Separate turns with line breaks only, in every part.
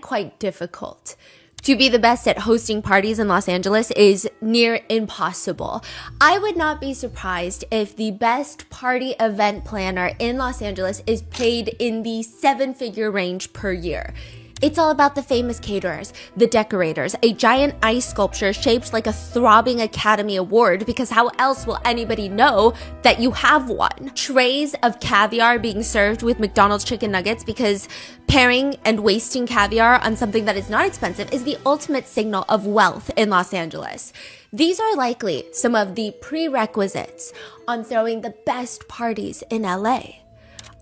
quite difficult. To be the best at hosting parties in Los Angeles is near impossible. I would not be surprised if the best party event planner in Los Angeles is paid in the 7-figure range per year. It's all about the famous caterers, the decorators, a giant ice sculpture shaped like a throbbing Academy Award, because how else will anybody know that you have one? Trays of caviar being served with McDonald's chicken nuggets, because pairing and wasting caviar on something that is not expensive is the ultimate signal of wealth in Los Angeles. These are likely some of the prerequisites on throwing the best parties in LA.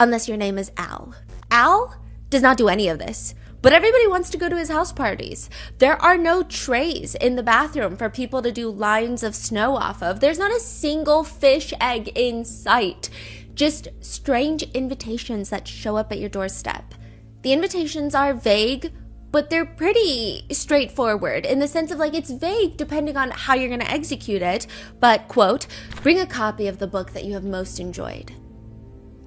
Unless your name is Al. Al does not do any of this. But everybody wants to go to his house parties. There are no trays in the bathroom for people to do lines of snow off of. There's not a single fish egg in sight. Just strange invitations that show up at your doorstep. The invitations are vague, but they're pretty straightforward in the sense of, like, it's vague depending on how you're going to execute it. But, quote, bring a copy of the book that you have most enjoyed.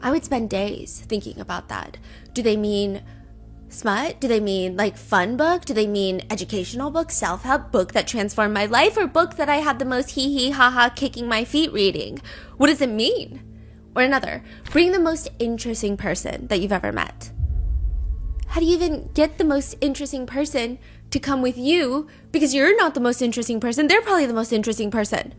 I would spend days thinking about that. Do they mean smut? Do they mean like fun book? Do they mean educational book, self-help book that transformed my life, or book that I had the most hee ha ha kicking my feet reading? What does it mean? Or another, bring the most interesting person that you've ever met. How do you even get the most interesting person to come with you? Because you're not the most interesting person. They're probably the most interesting person.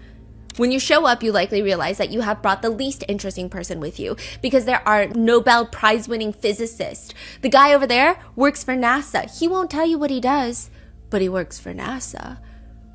When you show up, you likely realize that you have brought the least interesting person with you, because there are Nobel Prize-winning physicists. The guy over there works for NASA. He won't tell you what he does, but he works for NASA.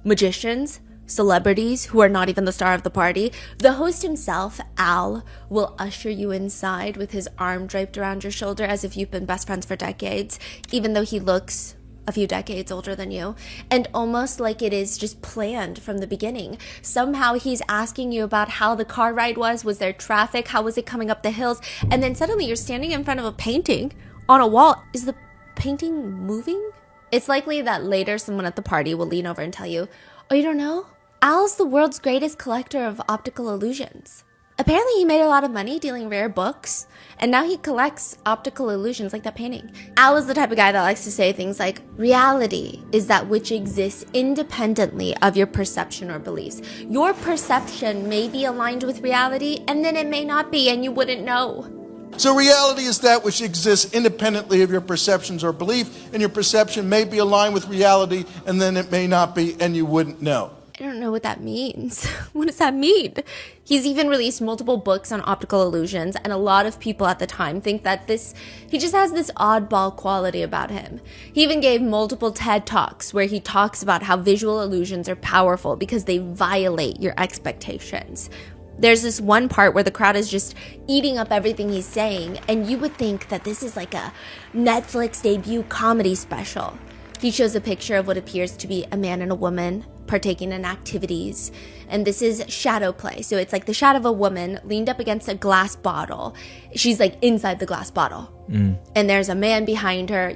Magicians, celebrities who are not even the star of the party. The host himself, Al, will usher you inside with his arm draped around your shoulder as if you've been best friends for decades, even though he looks a few decades older than you, and almost like it is just planned from the beginning. Somehow he's asking you about how the car ride was there traffic, how was it coming up the hills, and then suddenly you're standing in front of a painting on a wall. Is the painting moving? It's likely that later someone at the party will lean over and tell you, oh, you don't know? Al's the world's greatest collector of optical illusions. Apparently he made a lot of money dealing rare books, and now he collects optical illusions like that painting. Al is the type of guy that likes to say things like, reality is that which exists independently of your perception or beliefs. Your perception may be aligned with reality, and then it may not be, and you wouldn't know.
So reality is that which exists independently of your perceptions or belief, and your perception may be aligned with reality, and then it may not be, and you wouldn't know.
I don't know what that means. What does that mean? He's even released multiple books on optical illusions, and a lot of people at the time think that he just has this oddball quality about him. He even gave multiple TED Talks where he talks about how visual illusions are powerful because they violate your expectations. There's this one part where the crowd is just eating up everything he's saying, and you would think that this is like a Netflix debut comedy special. He shows a picture of what appears to be a man and a woman partaking in activities, and this is shadow play. So it's like the shadow of a woman leaned up against a glass bottle. She's like inside the glass bottle. And there's a man behind her,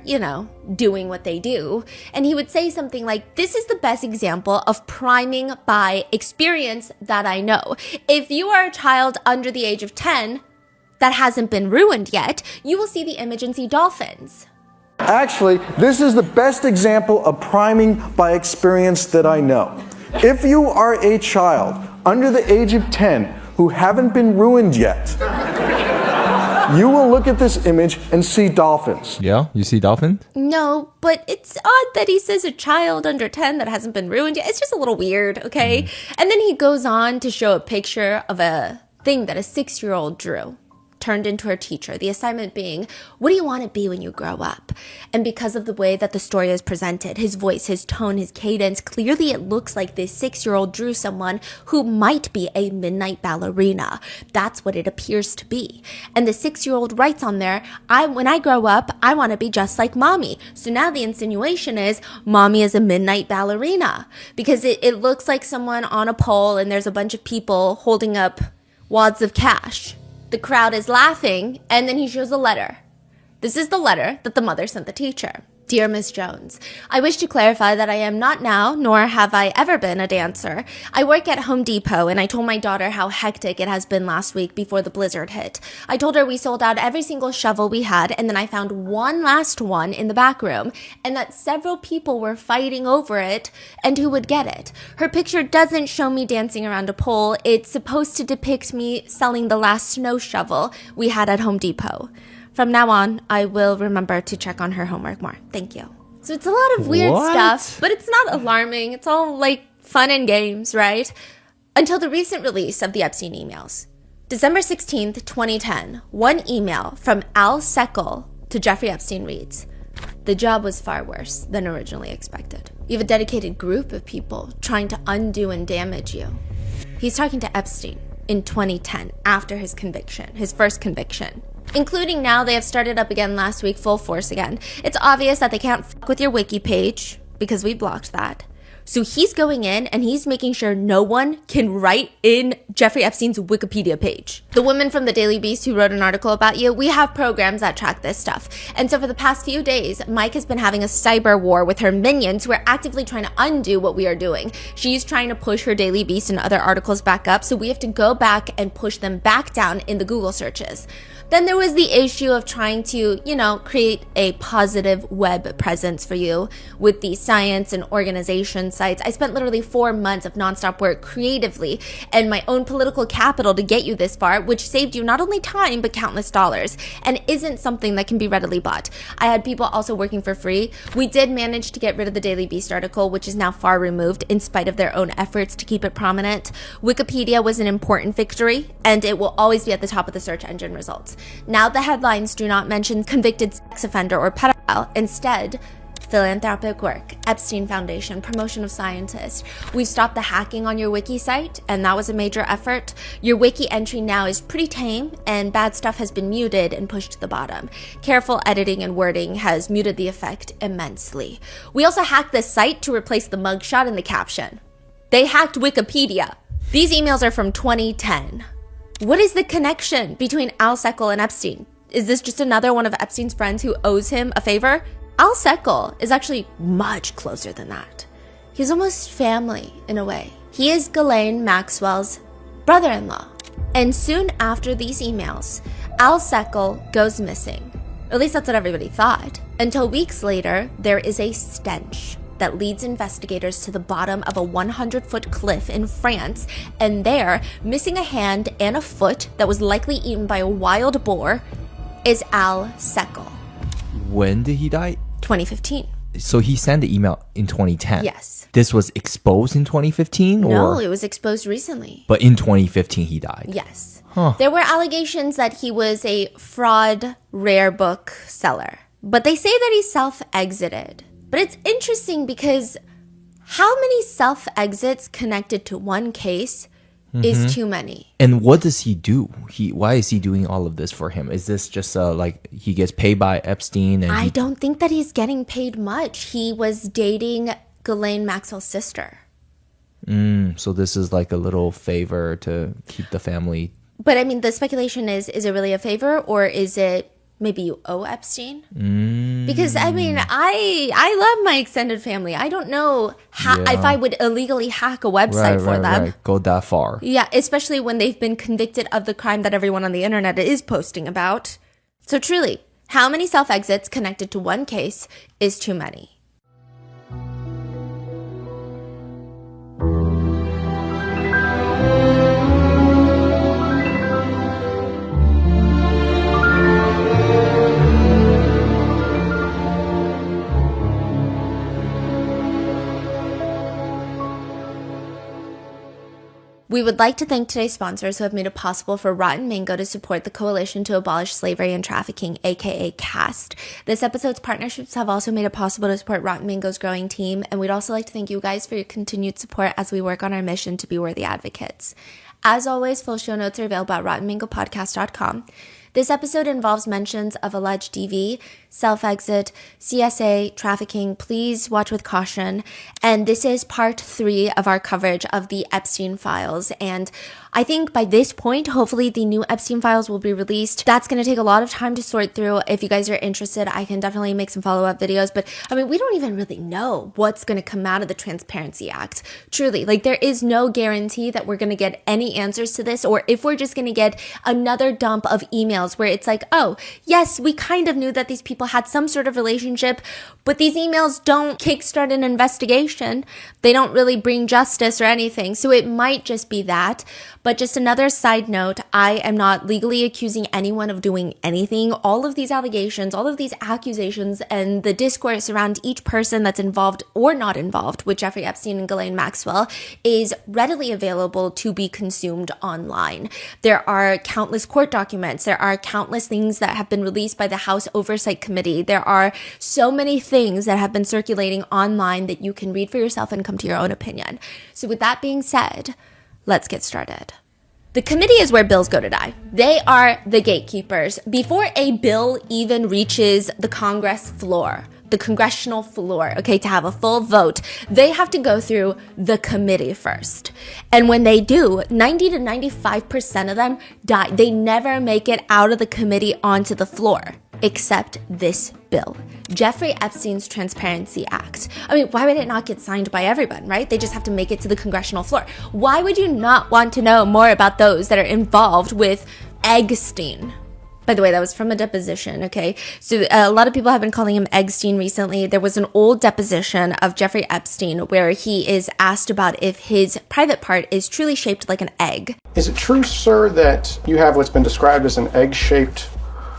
doing what they do. And he would say something like, this is the best example of priming by experience that I know. If you are a child under the age of 10 that hasn't been ruined yet, you will see the image and see dolphins.
Actually, this is the best example of priming by experience that I know. If you are a child under the age of 10 who haven't been ruined yet, you will look at this image and see dolphins.
Yeah, you see dolphins?
No, but it's odd that he says a child under 10 that hasn't been ruined yet. It's just a little weird, okay? And then he goes on to show a picture of a thing that a 6-year-old drew. Turned into her teacher, the assignment being, what do you want to be when you grow up? And because of the way that the story is presented, his voice, his tone, his cadence, clearly it looks like this 6-year-old drew someone who might be a midnight ballerina. That's what it appears to be. And the 6-year-old writes on there, when I grow up, I want to be just like mommy. So now the insinuation is mommy is a midnight ballerina, because it looks like someone on a pole and there's a bunch of people holding up wads of cash. The crowd is laughing, and then he shows a letter. This is the letter that the mother sent the teacher. Dear Miss Jones, I wish to clarify that I am not now, nor have I ever been, a dancer. I work at Home Depot, and I told my daughter how hectic it has been last week before the blizzard hit. I told her we sold out every single shovel we had, and then I found one last one in the back room, and that several people were fighting over it and who would get it. Her picture doesn't show me dancing around a pole. It's supposed to depict me selling the last snow shovel we had at Home Depot. From now on, I will remember to check on her homework more. Thank you. So it's a lot of weird stuff, but it's not alarming. It's all like fun and games, right? Until the recent release of the Epstein emails. December 16th, 2010, one email from Al Seckel to Jeffrey Epstein reads, "The job was far worse than originally expected. You have a dedicated group of people trying to undo and damage you." He's talking to Epstein in 2010 after his conviction, his first conviction. Including now, they have started up again last week, full force again. It's obvious that they can't fuck with your wiki page because we blocked that. So he's going in and he's making sure no one can write in Jeffrey Epstein's Wikipedia page. The woman from the Daily Beast who wrote an article about you, we have programs that track this stuff. And so for the past few days, Mike has been having a cyber war with her minions who are actively trying to undo what we are doing. She's trying to push her Daily Beast and other articles back up, so we have to go back and push them back down in the Google searches. Then there was the issue of trying to, create a positive web presence for you with the science and organization sites. I spent literally 4 months of nonstop work creatively and my own political capital to get you this far, which saved you not only time, but countless dollars, and isn't something that can be readily bought. I had people also working for free. We did manage to get rid of the Daily Beast article, which is now far removed in spite of their own efforts to keep it prominent. Wikipedia was an important victory, and it will always be at the top of the search engine results. Now the headlines do not mention convicted sex offender or pedophile. Instead, philanthropic work, Epstein Foundation, promotion of scientists. We've stopped the hacking on your wiki site, and that was a major effort. Your wiki entry now is pretty tame, and bad stuff has been muted and pushed to the bottom. Careful editing and wording has muted the effect immensely. We also hacked the site to replace the mugshot in the caption. They hacked Wikipedia. These emails are from 2010. What is the connection between Al Seckel and Epstein? Is this just another one of Epstein's friends who owes him a favor? Al Seckel is actually much closer than that. He's almost family in a way. He is Ghislaine Maxwell's brother-in-law. And soon after these emails, Al Seckel goes missing. At least that's what everybody thought. Until weeks later, there is a stench that leads investigators to the bottom of a 100-foot cliff in France, and there, missing a hand and a foot that was likely eaten by a wild boar, is Al Seckel.
When did he die?
2015.
So he sent the email in 2010?
Yes.
This was exposed in 2015?
No, it was exposed recently.
But in 2015 he died?
Yes.
Huh.
There were allegations that he was a fraud rare book seller, but they say that he self-exited. But it's interesting because how many self-exits connected to one case is too many.
And what does he do? Why is he doing all of this for him? Is this just like he gets paid by Epstein? And
I don't think that he's getting paid much. He was dating Ghislaine Maxwell's sister.
So this is like a little favor to keep the family.
But I mean, the speculation is it really a favor, or is it maybe you owe Epstein? Because I mean, I love my extended family. I don't know if I would illegally hack a website for them.
Right. Go that far.
Yeah, especially when they've been convicted of the crime that everyone on the internet is posting about. So truly, how many self-exits connected to one case is too many? We would like to thank today's sponsors who have made it possible for Rotten Mango to support the Coalition to Abolish Slavery and Trafficking, aka CAST. This episode's partnerships have also made it possible to support Rotten Mango's growing team, and we'd also like to thank you guys for your continued support as we work on our mission to be worthy advocates. As always, full show notes are available at RottenMangoPodcast.com. This episode involves mentions of alleged DV, self-exit, CSA, trafficking. Please watch with caution. And this is part 3 of our coverage of the Epstein files. And I think by this point, hopefully the new Epstein files will be released. That's going to take a lot of time to sort through. If you guys are interested, I can definitely make some follow-up videos. But I mean, we don't even really know what's going to come out of the Transparency Act. Truly, like there is no guarantee that we're going to get any answers to this, or if we're just going to get another dump of emails where it's like, oh, yes, we kind of knew that these people had some sort of relationship, but these emails don't kickstart an investigation. They don't really bring justice or anything. So it might just be that. But just another side note, I am not legally accusing anyone of doing anything. All of these allegations, all of these accusations, and the discourse around each person that's involved or not involved with Jeffrey Epstein and Ghislaine Maxwell is readily available to be consumed online. There are countless court documents. There are countless things that have been released by the House Oversight Committee. There are so many things that have been circulating online that you can read for yourself and come to your own opinion. So with that being said, let's get started. The committee is where bills go to die. They are the gatekeepers. Before a bill even reaches the Congress floor, the congressional floor, okay, to have a full vote, they have to go through the committee first. And when they do, 90 to 95% of them die. They never make it out of the committee onto the floor, except this bill, Jeffrey Epstein's Transparency Act. I mean, why would it not get signed by everyone, right? They just have to make it to the congressional floor. Why would you not want to know more about those that are involved with Epstein? By the way, that was from a deposition, okay? So a lot of people have been calling him Epstein recently. There was an old deposition of Jeffrey Epstein where he is asked about if his private part is truly shaped like an egg.
Is it true, sir, that you have what's been described as an egg-shaped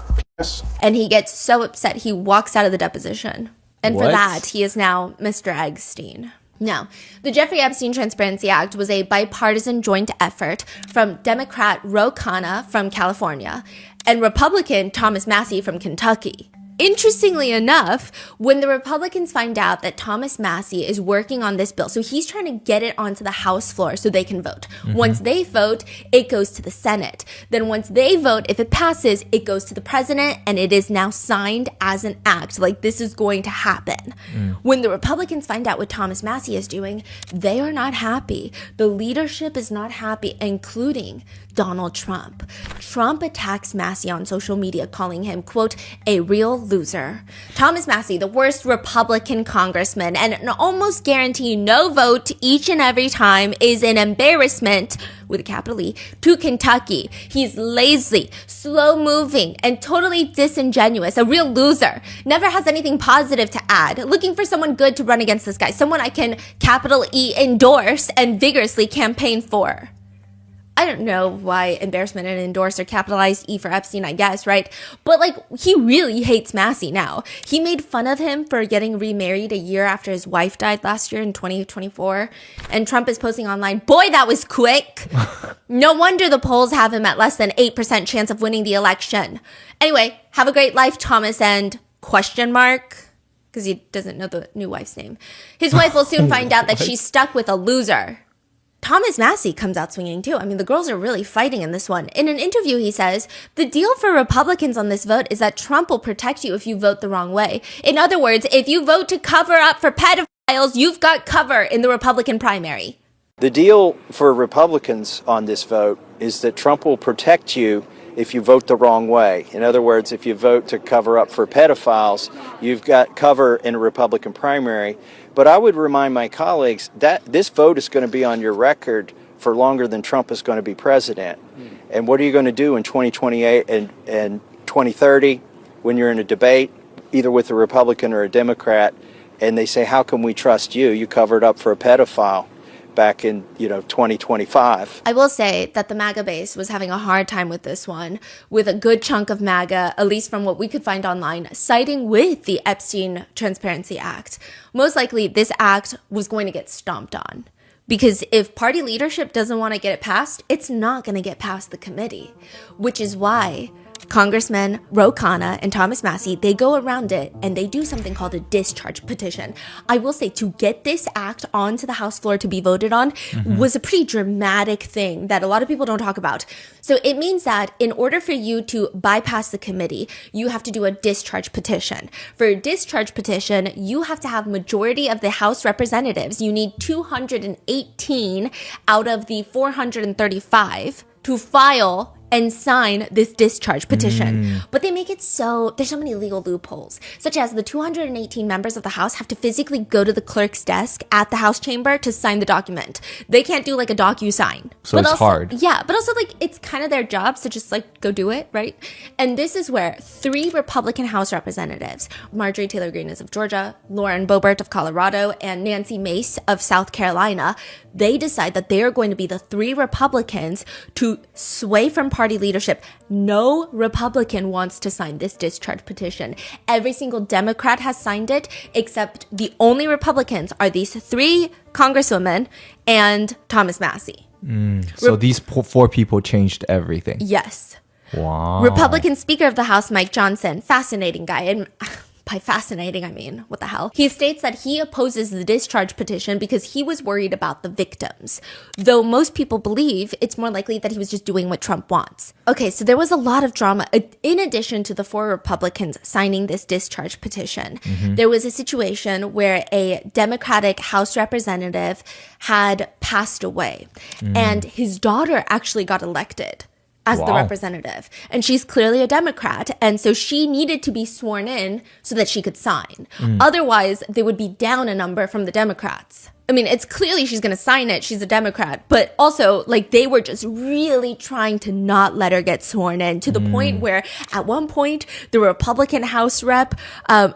penis?
And he gets so upset, he walks out of the deposition. And for
What?
that, he is now Mr. Epstein. Now, the Jeffrey Epstein Transparency Act was a bipartisan joint effort from Democrat Ro Khanna from California and Republican Thomas Massie from Kentucky. Interestingly enough, when the Republicans find out that Thomas Massie is working on this bill, so he's trying to get it onto the House floor so they can vote. Once they vote, it goes to the Senate. Then once they vote, if it passes, it goes to the president, and it is now signed as an act. Like, this is going to happen. When the Republicans find out what Thomas Massie is doing, they are not happy. The leadership is not happy, including Donald Trump. Trump attacks Massie on social media, calling him, quote, a real loser. Thomas Massie, the worst Republican congressman, and an almost guarantee no vote each and every time, is an embarrassment, with a capital E, to Kentucky. He's lazy, slow-moving, and totally disingenuous. A real loser. Never has anything positive to add. Looking for someone good to run against this guy. Someone I can, capital E, endorse and vigorously campaign for. I don't know why embarrassment and endorse are capitalized E for Epstein, I guess, right? But like, he really hates Massie now. He made fun of him for getting remarried a year after his wife died last year in 2024. And Trump is posting online, boy, that was quick. No wonder the polls have him at less than 8% chance of winning the election. Anyway, have a great life, Thomas, and question mark? Because he doesn't know the new wife's name. His wife will soon find out that she's stuck with a loser. Thomas Massie comes out swinging too. I mean, the girls are really fighting in this one. In an interview, he says, the deal for Republicans on this vote is that Trump will protect you if you vote the wrong way. In other words, if you vote to cover up for pedophiles, you've got cover in the Republican primary.
The deal for Republicans on this vote is that Trump will protect you if you vote the wrong way. In other words, if you vote to cover up for pedophiles, you've got cover in a Republican primary. But I would remind my colleagues that this vote is going to be on your record for longer than Trump is going to be president. And what are you going to do in 2028 and 2030 when you're in a debate, either with a Republican or a Democrat, and they say, how can we trust you? You covered up for a pedophile back in, 2025.
I will say that the MAGA base was having a hard time with this one, with a good chunk of MAGA, at least from what we could find online, siding with the Epstein Transparency Act. Most likely, this act was going to get stomped on. Because if party leadership doesn't want to get it passed, it's not going to get past the committee, which is why Congressmen Ro Khanna and Thomas Massie, they go around it and they do something called a discharge petition. I will say, to get this act onto the House floor to be voted on was a pretty dramatic thing that a lot of people don't talk about. So it means that in order for you to bypass the committee, you have to do a discharge petition. For a discharge petition, you have to have majority of the House representatives. You need 218 out of the 435 to file and sign this discharge petition. But they make it so, there's so many legal loopholes, such as the 218 members of the House have to physically go to the clerk's desk at the House chamber to sign the document. They can't do like a DocuSign.
So it's hard.
Yeah, but also like it's kind of their job, so just like go do it, right? And this is where 3 Republican House representatives, Marjorie Taylor Greene is of Georgia, Lauren Boebert of Colorado, and Nancy Mace of South Carolina, they decide that they are going to be the 3 Republicans to sway from party leadership. No Republican wants to sign this discharge petition. Every single Democrat has signed it, except the only Republicans are these 3 congresswomen and Thomas Massie.
So these 4 people changed everything.
Yes.
Wow.
Republican Speaker of the House, Mike Johnson, fascinating guy. And by fascinating, I mean, what the hell? He states that he opposes the discharge petition because he was worried about the victims. Though most people believe it's more likely that he was just doing what Trump wants. Okay, so there was a lot of drama. In addition to the 4 Republicans signing this discharge petition, there was a situation where a Democratic House representative had passed away. And his daughter actually got elected as the representative. And she's clearly a Democrat. And so she needed to be sworn in so that she could sign. Otherwise, they would be down a number from the Democrats. I mean, it's clearly she's going to sign it. She's a Democrat. But also, like, they were just really trying to not let her get sworn in, to the point where at one point, the Republican House rep,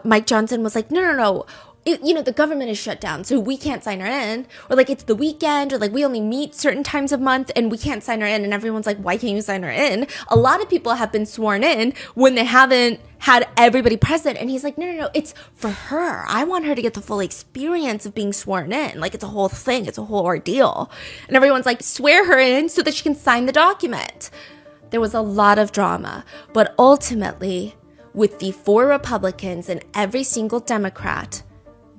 Mike Johnson, was like, no. The government is shut down, so we can't sign her in. Or like, it's the weekend, or like, we only meet certain times a month and we can't sign her in. And everyone's like, why can't you sign her in? A lot of people have been sworn in when they haven't had everybody present. And he's like, no, it's for her. I want her to get the full experience of being sworn in. Like, it's a whole thing. It's a whole ordeal. And everyone's like, swear her in so that she can sign the document. There was a lot of drama, but ultimately, with the 4 Republicans and every single Democrat,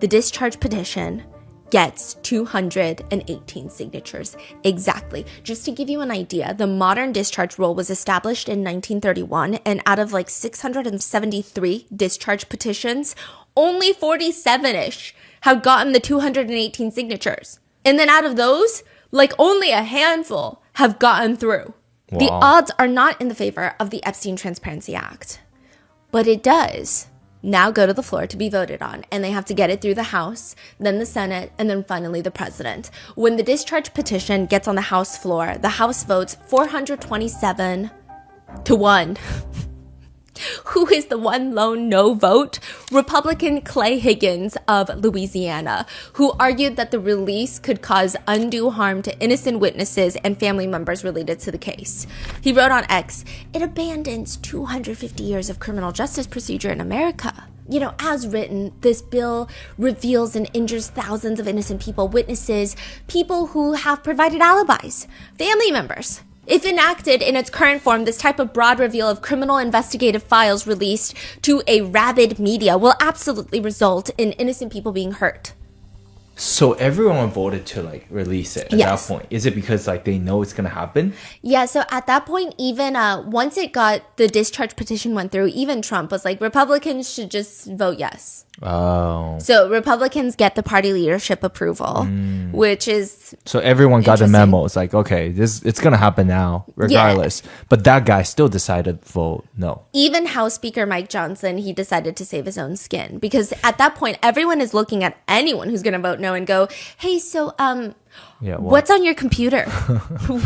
the discharge petition gets 218 signatures. Exactly. Just to give you an idea, the modern discharge rule was established in 1931, and out of like 673 discharge petitions, only 47-ish have gotten the 218 signatures. And then out of those, like only a handful have gotten through. Wow. The odds are not in the favor of the Epstein Transparency Act, but it does now go to the floor to be voted on, and they have to get it through the House, then the Senate, and then finally the president. When the discharge petition gets on the House floor, the House votes 427 to 1. Who is the one lone no vote? Republican Clay Higgins of Louisiana, who argued that the release could cause undue harm to innocent witnesses and family members related to the case. He wrote on X, "It abandons 250 years of criminal justice procedure in America. As written, this bill reveals and injures thousands of innocent people, witnesses, people who have provided alibis, family members. If enacted in its current form, this type of broad reveal of criminal investigative files released to a rabid media will absolutely result in innocent people being hurt."
So everyone voted to like release it at that point. Is it because like they know it's gonna happen?
Yeah, so at that point, even once the discharge petition went through, even Trump was like, Republicans should just vote yes.
Oh.
So Republicans get the party leadership approval, which is
so everyone got the memo. It's like, okay, it's gonna happen now, regardless. Yeah. But that guy still decided to vote no. Even
House Speaker Mike Johnson, he decided to save his own skin, because at that point, everyone is looking at anyone who's gonna vote no and go, "Hey, so what's on your computer? Who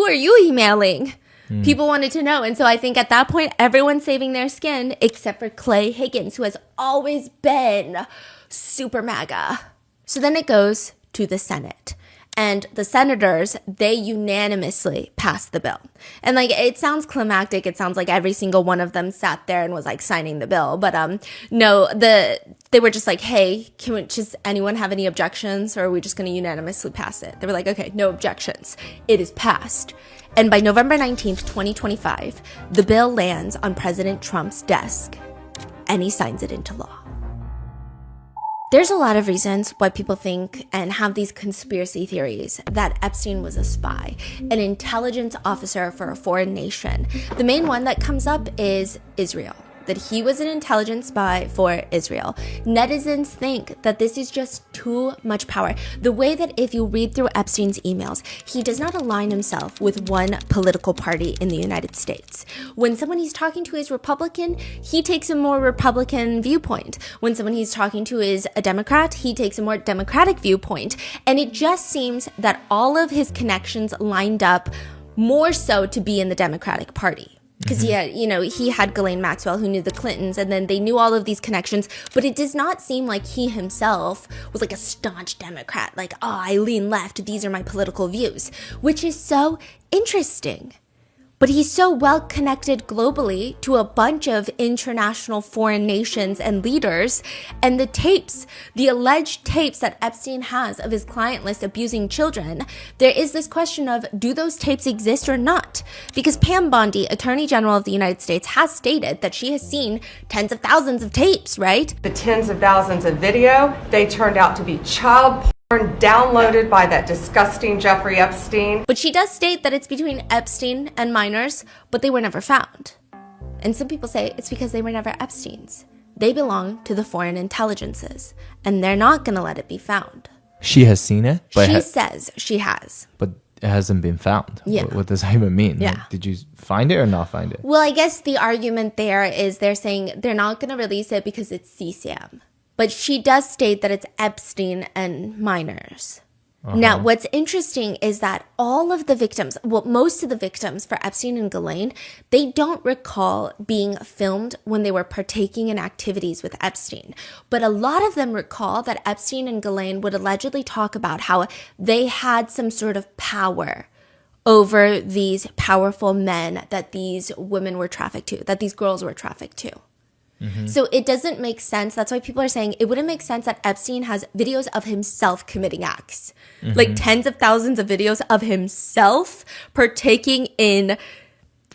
are you emailing?" People wanted to know. And so I think at that point, everyone's saving their skin except for Clay Higgins, who has always been super MAGA. So then it goes to the Senate. And the senators, they unanimously passed the bill. And like, it sounds climactic. It sounds like every single one of them sat there and was like signing the bill. But no, they were just like, hey, just anyone have any objections, or are we just going to unanimously pass it? They were like, okay, no objections. It is passed. And by November 19th, 2025, the bill lands on President Trump's desk and he signs it into law. There's a lot of reasons why people think and have these conspiracy theories that Epstein was a spy, an intelligence officer for a foreign nation. The main one that comes up is Israel, that he was an intelligence spy for Israel. Netizens think that this is just too much power. The way that if you read through Epstein's emails, he does not align himself with one political party in the United States. When someone he's talking to is Republican, he takes a more Republican viewpoint. When someone he's talking to is a Democrat, he takes a more Democratic viewpoint. And it just seems that all of his connections lined up more so to be in the Democratic Party. Because he had Ghislaine Maxwell, who knew the Clintons, and then they knew all of these connections. But it does not seem like he himself was like a staunch Democrat. Like, oh, I lean left. These are my political views, which is so interesting. But he's so well connected globally to a bunch of international foreign nations and leaders. And the tapes, the alleged tapes that Epstein has of his client list abusing children, there is this question of, do those tapes exist or not? Because Pam Bondi, Attorney General of the United States, has stated that she has seen tens of thousands of tapes, right?
The tens of thousands of video, they turned out to be child porn downloaded by that disgusting Jeffrey Epstein.
But she does state that it's between Epstein and minors, but they were never found. And some people say it's because they were never Epstein's. They belong to the foreign intelligences, and they're not going to let it be found.
She has seen it? But
she says she has.
But it hasn't been found.
Yeah.
What does that even mean?
Yeah.
Like, did you find it or not find it?
Well, I guess the argument there is they're saying they're not going to release it because it's CSAM. But she does state that it's Epstein and minors. Now, what's interesting is that all of the victims, well, most of the victims for Epstein and Ghislaine, they don't recall being filmed when they were partaking in activities with Epstein. But a lot of them recall that Epstein and Ghislaine would allegedly talk about how they had some sort of power over these powerful men that these women were trafficked to, that these girls were trafficked to. So it doesn't make sense. That's why people are saying it wouldn't make sense that Epstein has videos of himself committing acts. Like tens of thousands of videos of himself partaking in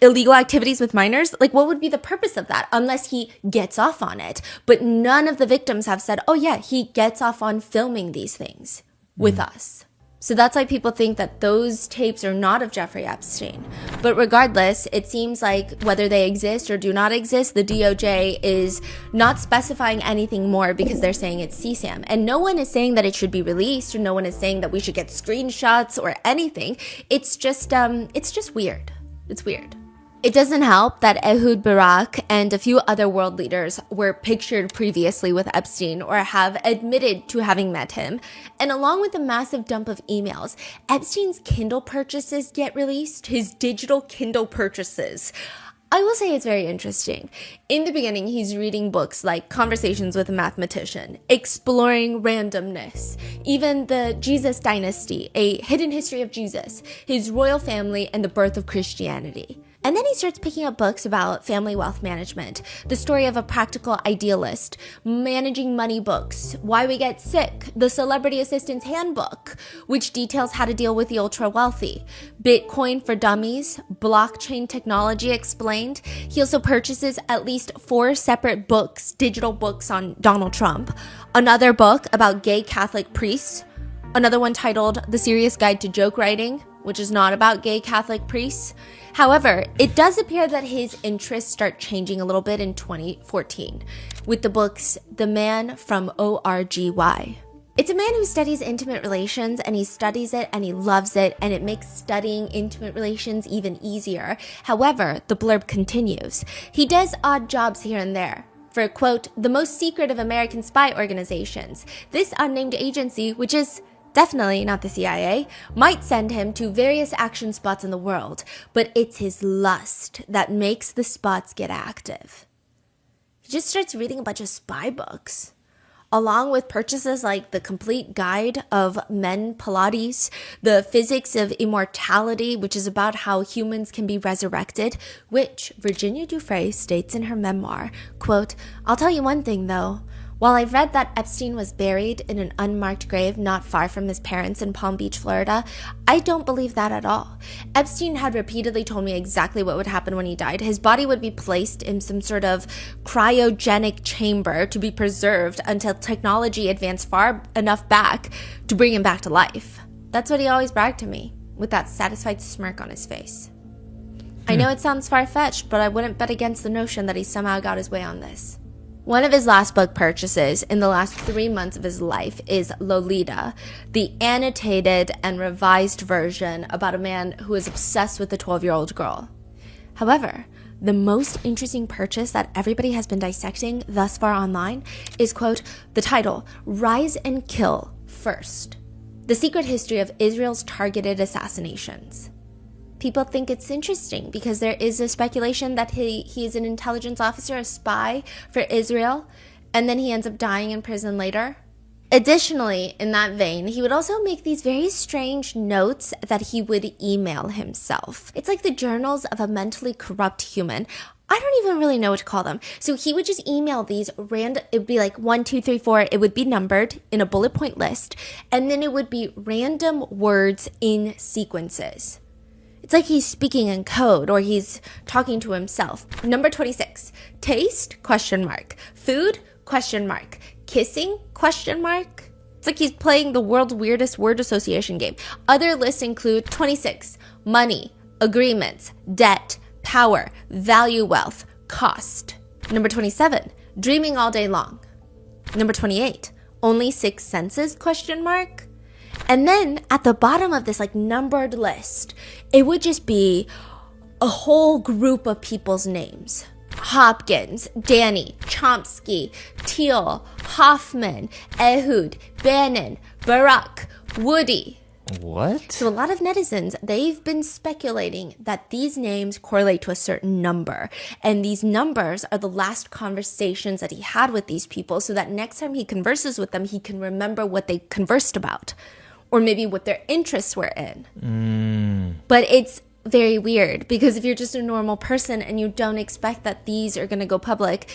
illegal activities with minors. Like, what would be the purpose of that? Unless he gets off on it. But none of the victims have said, oh yeah, he gets off on filming these things with us. So that's why people think that those tapes are not of Jeffrey Epstein. But regardless, it seems like whether they exist or do not exist, the DOJ is not specifying anything more because they're saying it's CSAM. And no one is saying that it should be released, or no one is saying that we should get screenshots or anything. It's just weird. It's weird. It doesn't help that Ehud Barak and a few other world leaders were pictured previously with Epstein or have admitted to having met him. And along with the massive dump of emails, Epstein's Kindle purchases get released, his digital Kindle purchases. I will say it's very interesting. In the beginning, he's reading books like Conversations with a Mathematician, Exploring Randomness, even the Jesus Dynasty, A Hidden History of Jesus, his royal family, and the birth of Christianity. And then he starts picking up books about family wealth management, the story of a practical idealist, managing money books, Why We Get Sick, the Celebrity Assistant's Handbook, which details how to deal with the ultra wealthy, Bitcoin for Dummies, blockchain technology explained. He also purchases at least 4 separate books, digital books on Donald Trump, another book about gay Catholic priests, another one titled The Serious Guide to Joke Writing, which is not about gay Catholic priests. However, it does appear that his interests start changing a little bit in 2014 with the books The Man from ORGY. It's a man who studies intimate relations, and he studies it and he loves it, and it makes studying intimate relations even easier. However, the blurb continues. He does odd jobs here and there for, quote, the most secret of American spy organizations. This unnamed agency, which is definitely not the CIA, might send him to various action spots in the world, but it's his lust that makes the spots get active. He just starts reading a bunch of spy books. along with purchases like The Complete Guide of Men Pilates, The Physics of Immortality, which is about how humans can be resurrected, which Virginia Dufresne states in her memoir, quote, "I'll tell you one thing though. While I read that Epstein was buried in an unmarked grave not far from his parents in Palm Beach, Florida, I don't believe that at all. Epstein had repeatedly told me exactly what would happen when he died. His body would be placed in some sort of cryogenic chamber to be preserved until technology advanced far enough back to bring him back to life." That's what he always bragged to me, with that satisfied smirk on his face. I know it sounds far-fetched, but I wouldn't bet against the notion that he somehow got his way on this. One of his last book purchases in the last 3 months of his life is Lolita, the annotated and revised version about a man who is obsessed with a 12-year-old girl. However, the most interesting purchase that everybody has been dissecting thus far online is, quote, the title, Rise and Kill First: The Secret History of Israel's Targeted Assassinations. People think it's interesting because there is a speculation that he is an intelligence officer, a spy for Israel, and then he ends up dying in prison later. Additionally, in that vein, he would also make these very strange notes that he would email himself. It's like the journals of a mentally corrupt human. I don't even really know what to call them. So he would just email these random, it would be like 1, 2, 3, 4. It would be numbered in a bullet point list. And then it would be random words in sequences. It's like he's speaking in code or he's talking to himself. Number 26, taste, question mark. Food, question mark. Kissing, question mark. It's like he's playing the world's weirdest word association game. Other lists include 26, money, agreements, debt, power, value, wealth, cost. Number 27, dreaming all day long. Number 28, only 6 senses, question mark. And then at the bottom of this like numbered list, it would just be a whole group of people's names. Hopkins, Danny, Chomsky, Teal, Hoffman, Ehud, Bannon, Barack, Woody.
What?
So a lot of netizens, they've been speculating that these names correlate to a certain number. And these numbers are the last conversations that he had with these people so that next time he converses with them, he can remember what they conversed about. Or maybe what their interests were in. But it's very weird because if you're just a normal person and you don't expect that these are going to go public,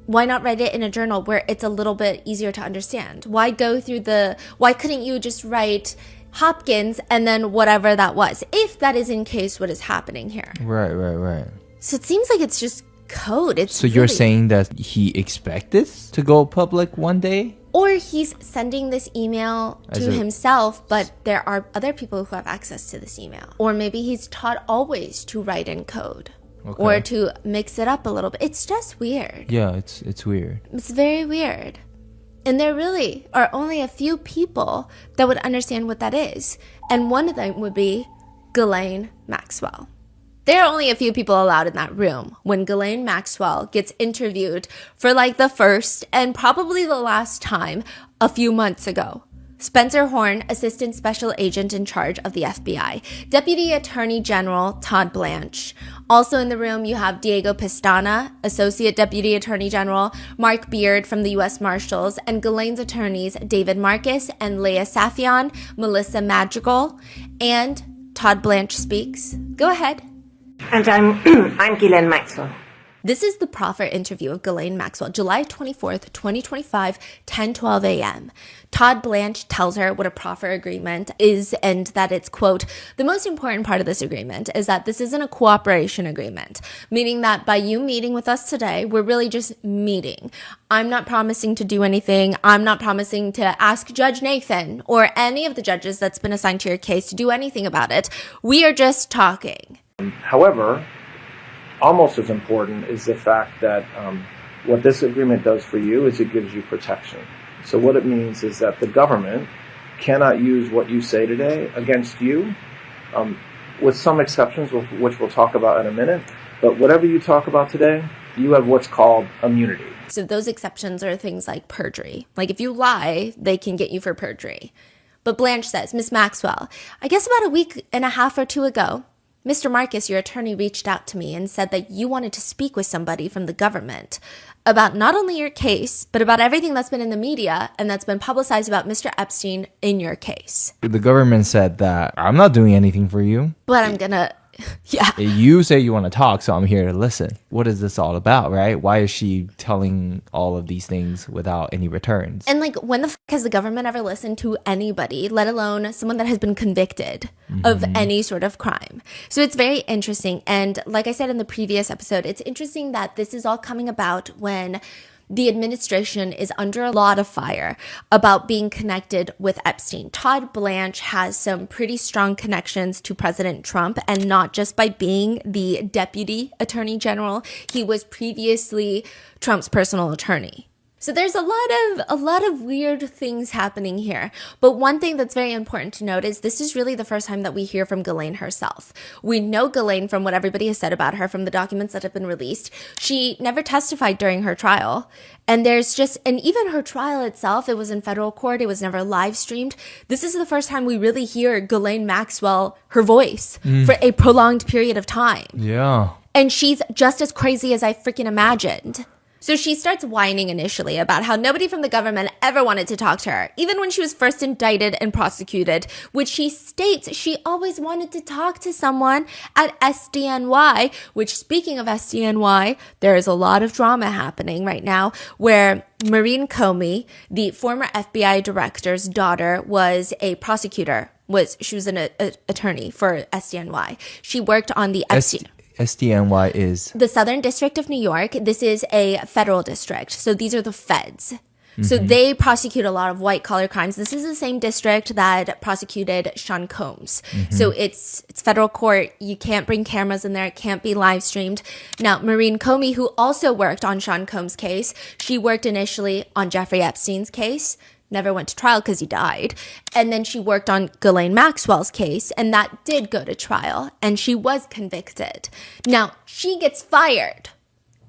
why not write it in a journal where it's a little bit easier to understand? Why couldn't you just write Hopkins and then whatever that was, if that is in case what is happening here?
Right.
So it seems like it's just code.
So you're saying that he expected to go public one day?
Or he's sending this email to himself, but there are other people who have access to this email. Or maybe he's taught always to write in code. Okay. Or to mix it up a little bit. It's just weird.
Yeah, it's weird.
It's very weird. And there really are only a few people that would understand what that is. And one of them would be Ghislaine Maxwell. There are only a few people allowed in that room when Ghislaine Maxwell gets interviewed for like the first and probably the last time a few months ago. Spencer Horn, Assistant Special Agent in charge of the FBI. Deputy Attorney General Todd Blanche. Also in the room, you have Diego Pestana, Associate Deputy Attorney General, Mark Beard from the U.S. Marshals, and Ghislaine's attorneys David Marcus and Leah Safian, Melissa Madrigal, and Todd Blanche speaks. Go ahead.
And I'm Ghislaine Maxwell.
This is the proffer interview of Ghislaine Maxwell, July 24th, 2025, 10:12 a.m. Todd Blanche tells her what a proffer agreement is and that it's, quote, the most important part of this agreement is that this isn't a cooperation agreement, meaning that by you meeting with us today, we're really just meeting. I'm not promising to do anything. I'm not promising to ask Judge Nathan or any of the judges that's been assigned to your case to do anything about it. We are just talking.
However, almost as important is the fact that what this agreement does for you is it gives you protection. So what it means is that the government cannot use what you say today against you, with some exceptions, which we'll talk about in a minute. But whatever you talk about today, you have what's called immunity.
So those exceptions are things like perjury. Like if you lie, they can get you for perjury. But Blanche says, Miss Maxwell, I guess about a week and a half or two ago, Mr. Marcus, your attorney reached out to me and said that you wanted to speak with somebody from the government about not only your case, but about everything that's been in the media and that's been publicized about Mr. Epstein in your case.
The government said that I'm not doing anything for you.
But I'm gonna, yeah.
You say you want to talk, so I'm here to listen. What is this all about, right? Why is she telling all of these things without any returns?
And like, when the fuck has the government ever listened to anybody, let alone someone that has been convicted of any sort of crime? So it's very interesting. And like I said in the previous episode, it's interesting that this is all coming about when the administration is under a lot of fire about being connected with Epstein. Todd Blanche has some pretty strong connections to President Trump, and not just by being the deputy attorney general. He was previously Trump's personal attorney. So there's a lot of weird things happening here. But one thing that's very important to note is this is really the first time that we hear from Ghislaine herself. We know Ghislaine from what everybody has said about her, from the documents that have been released. She never testified during her trial. And even her trial itself, it was in federal court. It was never live streamed. This is the first time we really hear Ghislaine Maxwell, her voice, for a prolonged period of time.
Yeah.
And she's just as crazy as I freaking imagined. So she starts whining initially about how nobody from the government ever wanted to talk to her, even when she was first indicted and prosecuted, which she states she always wanted to talk to someone at SDNY, which, speaking of SDNY, there is a lot of drama happening right now where Maureen Comey, the former FBI director's daughter, was a prosecutor. She was an attorney for SDNY. She worked on the Epstein.
SDNY is?
The Southern District of New York. This is a federal district. So these are the feds. So they prosecute a lot of white collar crimes. This is the same district that prosecuted Sean Combs. So it's federal court. You can't bring cameras in there. It can't be live streamed. Now, Maureen Comey, who also worked on Sean Combs' case, she worked initially on Jeffrey Epstein's case. Never went to trial because he died. And then she worked on Ghislaine Maxwell's case, and that did go to trial, and she was convicted. Now, she gets fired.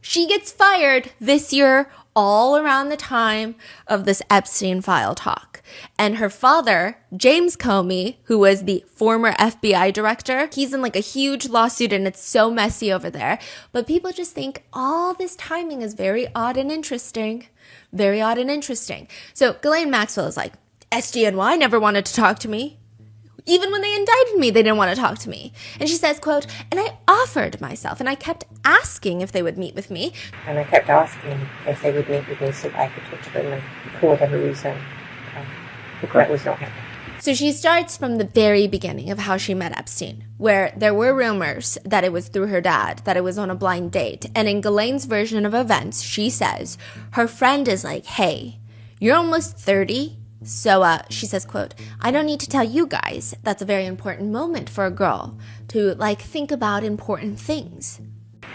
She gets fired this year, all around the time of this Epstein file talk. And her father, James Comey, who was the former FBI director, he's in like a huge lawsuit, and it's so messy over there. But people just think all this timing is very odd and interesting. Very odd and interesting. So Ghislaine Maxwell is like, SDNY never wanted to talk to me. Even when they indicted me, they didn't want to talk to me. And she says, quote, and I offered myself, and I kept asking if they would meet with me.
And I kept asking if they would meet with me so that I could talk to them, and for whatever reason, that was not happening.
So she starts from the very beginning of how she met Epstein, where there were rumors that it was through her dad, that it was on a blind date. And in Ghislaine's version of events, she says her friend is like, hey, you're almost 30. So she says, quote, I don't need to tell you guys. That's a very important moment for a girl to think about important things.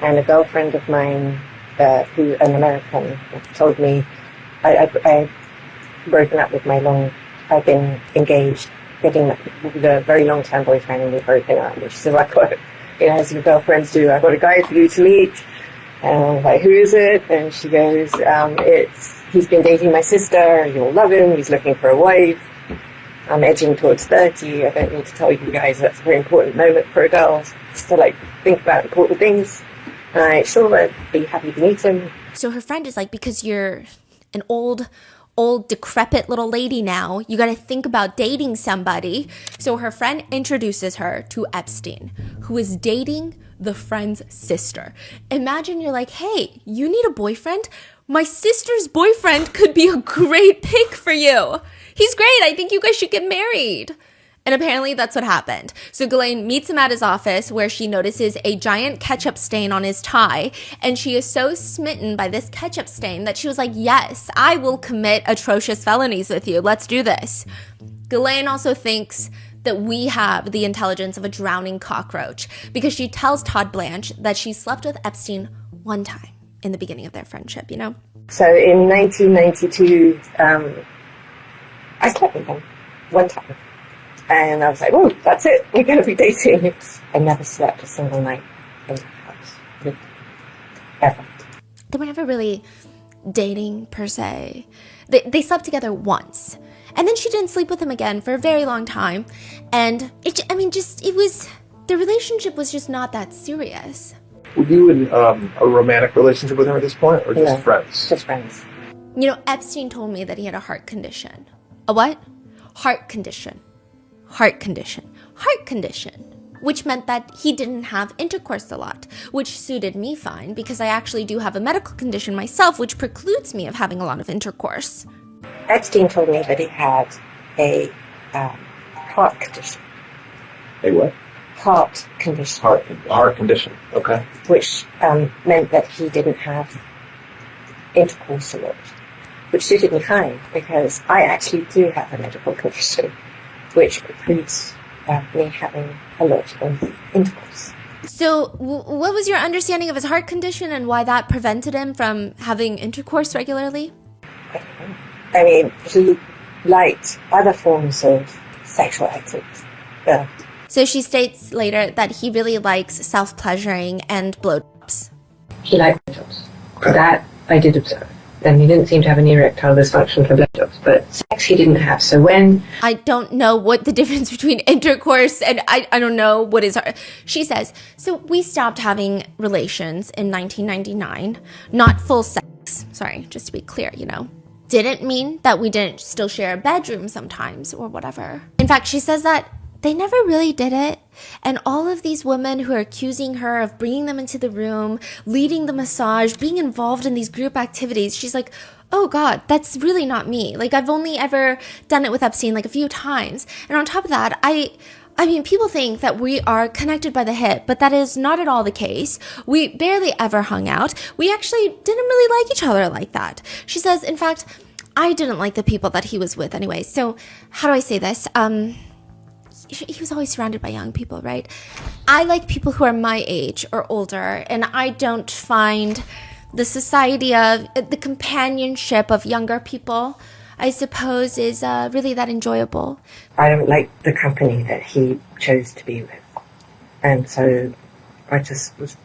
And a girlfriend of mine, who an American, told me I broken up with I've been engaged, getting the very long-term boyfriend, and we broken up. And she said, I got, as your girlfriends do, I got a guy for you to meet. And I was like, who is it? And she goes, he's been dating my sister, you'll love him, he's looking for a wife. I'm edging towards 30, I don't need to tell you guys that's a very important moment for a girl, just to think about important things. And I'm sure I'd be happy to meet him.
So her friend is like, because you're an old decrepit little lady now, you got to think about dating somebody. So her friend introduces her to Epstein, who is dating the friend's sister. Imagine you're like, hey, you need a boyfriend? My sister's boyfriend could be a great pick for you. He's great. I think you guys should get married. And apparently that's what happened. So Ghislaine meets him at his office, where she notices a giant ketchup stain on his tie. And she is so smitten by this ketchup stain that she was like, yes, I will commit atrocious felonies with you. Let's do this. Ghislaine also thinks that we have the intelligence of a drowning cockroach, because she tells Todd Blanche that she slept with Epstein one time in the beginning of their friendship,
So in 1992, I slept with him one time. And I was like, oh, that's it. We're going to be dating. I never slept a single night in the house. Ever.
They were never really dating, per se. They slept together once. And then she didn't sleep with him again for a very long time. And it was the relationship was just not that serious.
Were you in a romantic relationship with him at this point, or just friends?
Just friends.
You know, Epstein told me that he had a heart condition. A what? Heart condition. Heart condition. Heart condition. Which meant that he didn't have intercourse a lot, which suited me fine because I actually do have a medical condition myself, which precludes me of having a lot of intercourse.
Epstein told me that he had a heart condition.
A what?
Heart condition.
Heart condition. Okay.
Which meant that he didn't have intercourse a lot, which suited me fine because I actually do have a medical condition, which precludes me having a lot of intercourse.
So what was your understanding of his heart condition and why that prevented him from having intercourse regularly?
I mean, he liked other forms of sexual activity.
So she states later that he really likes self-pleasuring and blowjobs.
He liked blowjobs. That I did observe. And he didn't seem to have any erectile dysfunction for blowjobs, but sex he didn't have. So when...
I don't know what the difference between intercourse and I don't know what is... She says, so we stopped having relations in 1999. Not full sex. Sorry, just to be clear, you know. Didn't mean that we didn't still share a bedroom sometimes or whatever. In fact, she says that they never really did it. And all of these women who are accusing her of bringing them into the room, leading the massage, being involved in these group activities, she's like, oh God, that's really not me. Like, I've only ever done it with Epstein like a few times. And on top of that, I mean, people think that we are connected by the hip, but that is not at all the case. We barely ever hung out. We actually didn't really like each other like that. She says, in fact, I didn't like the people that he was with anyway. So how do I say this? He was always surrounded by young people, right? I like people who are my age or older, and I don't find the society of the companionship of younger people, I suppose, is really that enjoyable.
I don't like the company that he chose to be with. And so I just was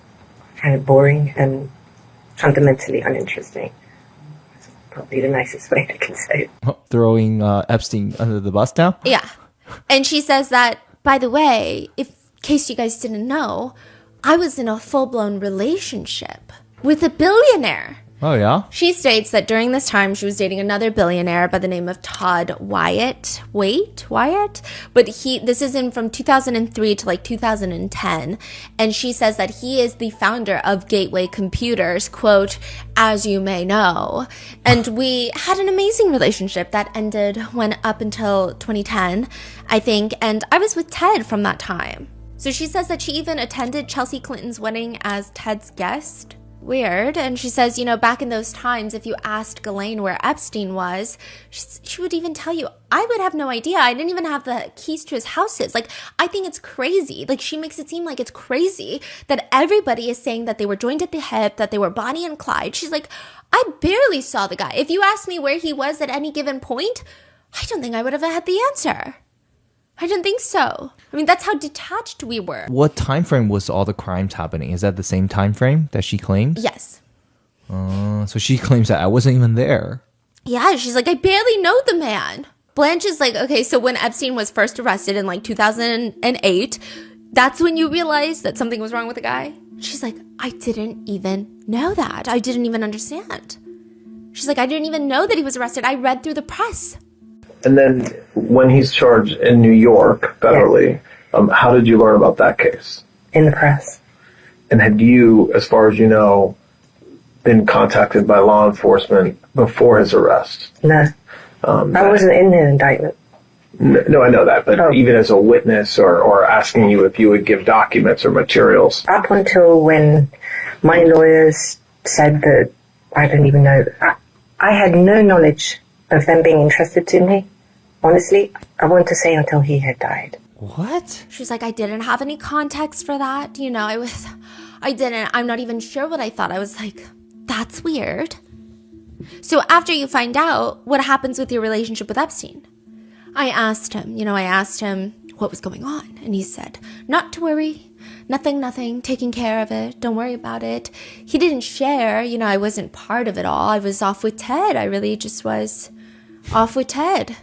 kind of boring and fundamentally uninteresting. That's probably the nicest way I can say it.
Throwing Epstein under the bus now?
Yeah. And she says that, by the way, in case you guys didn't know, I was in a full-blown relationship with a billionaire.
Oh, yeah?
She states that during this time, she was dating another billionaire by the name of Todd Wyatt. Wyatt? But this is in from 2003 to like 2010. And she says that he is the founder of Gateway Computers, quote, as you may know. And we had an amazing relationship that went up until 2010, I think. And I was with Ted from that time. So she says that she even attended Chelsea Clinton's wedding as Ted's guest. Weird. And she says, you know, back in those times, if you asked Ghislaine where Epstein was, she would even tell you, I would have no idea. I didn't even have the keys to his houses. Like, I think it's crazy. Like, she makes it seem like it's crazy that everybody is saying that they were joined at the hip, that they were Bonnie and Clyde. She's like, I barely saw the guy. If you asked me where he was at any given point, I don't think I would have had the answer. I didn't think so. I mean, that's how detached we were.
What time frame was all the crimes happening? Is that the same time frame that she claims?
Yes.
So she claims that I wasn't even there.
Yeah, she's like, I barely know the man. Blanche is like, okay, so when Epstein was first arrested in like 2008, that's when you realized that something was wrong with the guy? She's like, I didn't even know that. I didn't even understand. She's like, I didn't even know that he was arrested. I read through the press.
And then when he's charged in New York, federally, how did you learn about that case?
In the press.
And had you, as far as you know, been contacted by law enforcement before his arrest?
No. I wasn't in the indictment.
No, I know that, but even as a witness or asking you if you would give documents or materials.
Up until when my lawyers said that, I don't even know, I had no knowledge of them being interested in me. Honestly, I want to say until he had died.
What?
She's like, I didn't have any context for that. You know, I'm not even sure what I thought. I was like, that's weird. So after you find out, what happens with your relationship with Epstein? I asked him what was going on. And he said, not to worry. Nothing, taking care of it. Don't worry about it. He didn't share. You know, I wasn't part of it all. I was off with Ted. I really just was off with Ted.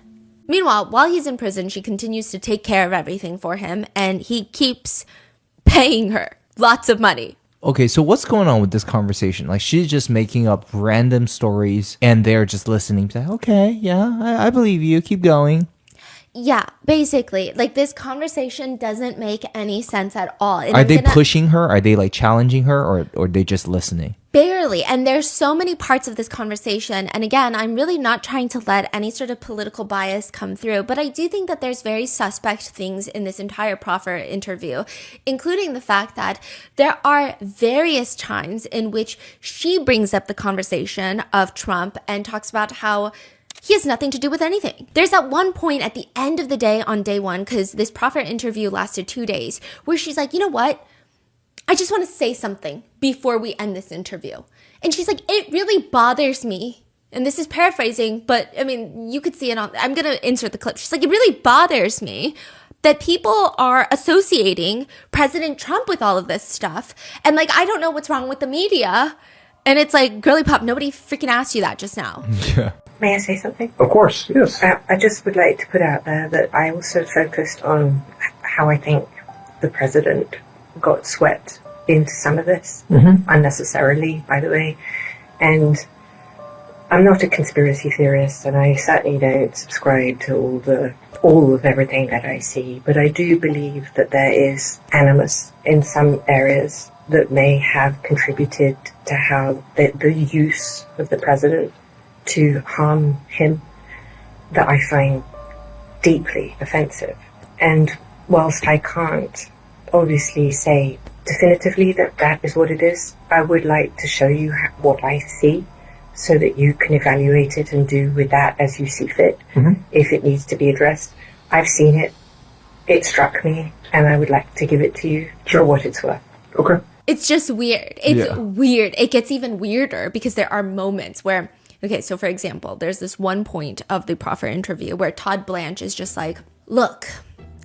Meanwhile, while he's in prison, she continues to take care of everything for him, and he keeps paying her lots of money.
Okay, so what's going on with this conversation? Like, she's just making up random stories and they're just listening. Like, okay, yeah, I believe you. Keep going.
Yeah, basically. Like, this conversation doesn't make any sense at all. And
Are they pushing her? Are they like challenging her, or are they just listening?
Barely. And there's so many parts of this conversation. And again, I'm really not trying to let any sort of political bias come through, but I do think that there's very suspect things in this entire proffer interview, including the fact that there are various times in which she brings up the conversation of Trump and talks about how he has nothing to do with anything. There's at one point at the end of the day on day one, because this proffer interview lasted 2 days, where she's like, you know what? I just want to say something before we end this interview. And she's like, it really bothers me. And this is paraphrasing, but I mean, you could see it on, I'm going to insert the clip. She's like, it really bothers me that people are associating President Trump with all of this stuff. And like, I don't know what's wrong with the media. And it's like, girly pop, nobody freaking asked you that just now.
Yeah.
May I say something?
Of course, yes.
I just would like to put out there that I also focused on how I think the president got swept into some of this, unnecessarily, by the way. And I'm not a conspiracy theorist, and I certainly don't subscribe to all of everything that I see, but I do believe that there is animus in some areas that may have contributed to how the use of the president to harm him, that I find deeply offensive. And whilst I can't obviously say definitively that that is what it is, I would like to show you what I see so that you can evaluate it and do with that as you see fit, if it needs to be addressed. I've seen it, it struck me, and I would like to give it to you for what it's worth.
Okay.
It's just weird. It's weird. It gets even weirder because there are moments where, okay, so for example, there's this one point of the proffer interview where Todd Blanche is just like, look,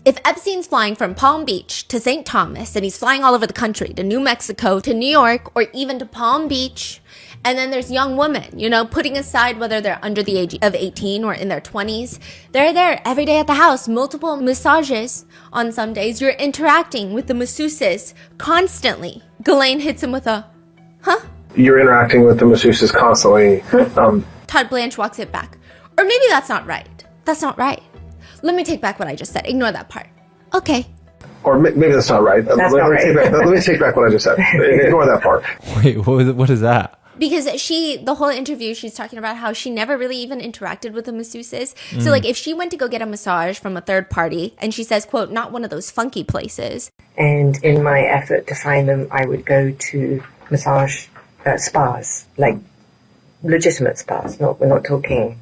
if Epstein's flying from Palm Beach to St. Thomas and he's flying all over the country, to New Mexico, to New York, or even to Palm Beach, and then there's young women, you know, putting aside whether they're under the age of 18 or in their 20s, they're there every day at the house, multiple massages on some days. You're interacting with the masseuses constantly. Ghislaine hits him with a, huh?
You're interacting with the masseuses constantly.
Todd Blanche walks it back. Or maybe that's not right. That's not right. Let me take back what I just said. Ignore that part. Okay.
Or maybe that's not right. Let me take back what I just said. Ignore that part.
Wait, what is that?
Because the whole interview, she's talking about how she never really even interacted with the masseuses. So like if she went to go get a massage from a third party and she says, quote, not one of those funky places.
And in my effort to find them, I would go to massage spas, like legitimate spas. We're not talking,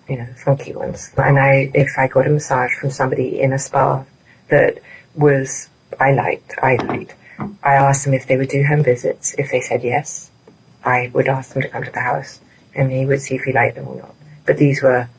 you know, funky ones. And if I got a massage from somebody in a spa that I liked, I asked them if they would do home visits. If they said yes, I would ask them to come to the house, and he would see if he liked them or not. But these were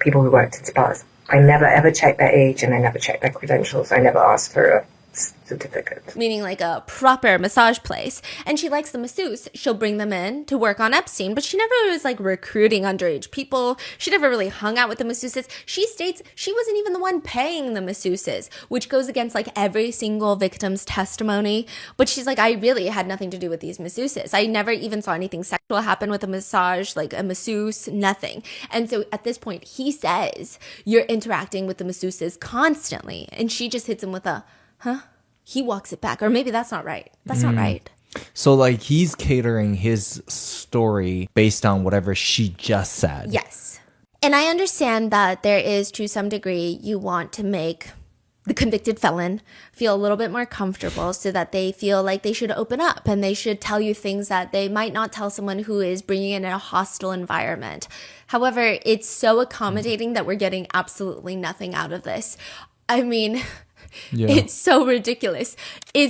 people who worked in spas. I never ever checked their age, and I never checked their credentials. I never asked for a certificate.
Meaning like a proper massage place. And she likes the masseuse. She'll bring them in to work on Epstein, but she never was like recruiting underage people. She never really hung out with the masseuses. She states she wasn't even the one paying the masseuses, which goes against like every single victim's testimony. But she's like, I really had nothing to do with these masseuses. I never even saw anything sexual happen with a massage, like a masseuse, nothing. And so at this point, he says, you're interacting with the masseuses constantly. And she just hits him with a, huh? He walks it back. Or maybe that's not right. That's not right.
So like he's catering his story based on whatever she just said.
Yes. And I understand that there is, to some degree, you want to make the convicted felon feel a little bit more comfortable so that they feel like they should open up and they should tell you things that they might not tell someone who is bringing in a hostile environment. However, it's so accommodating that we're getting absolutely nothing out of this. I mean... Yeah. It's so ridiculous. Am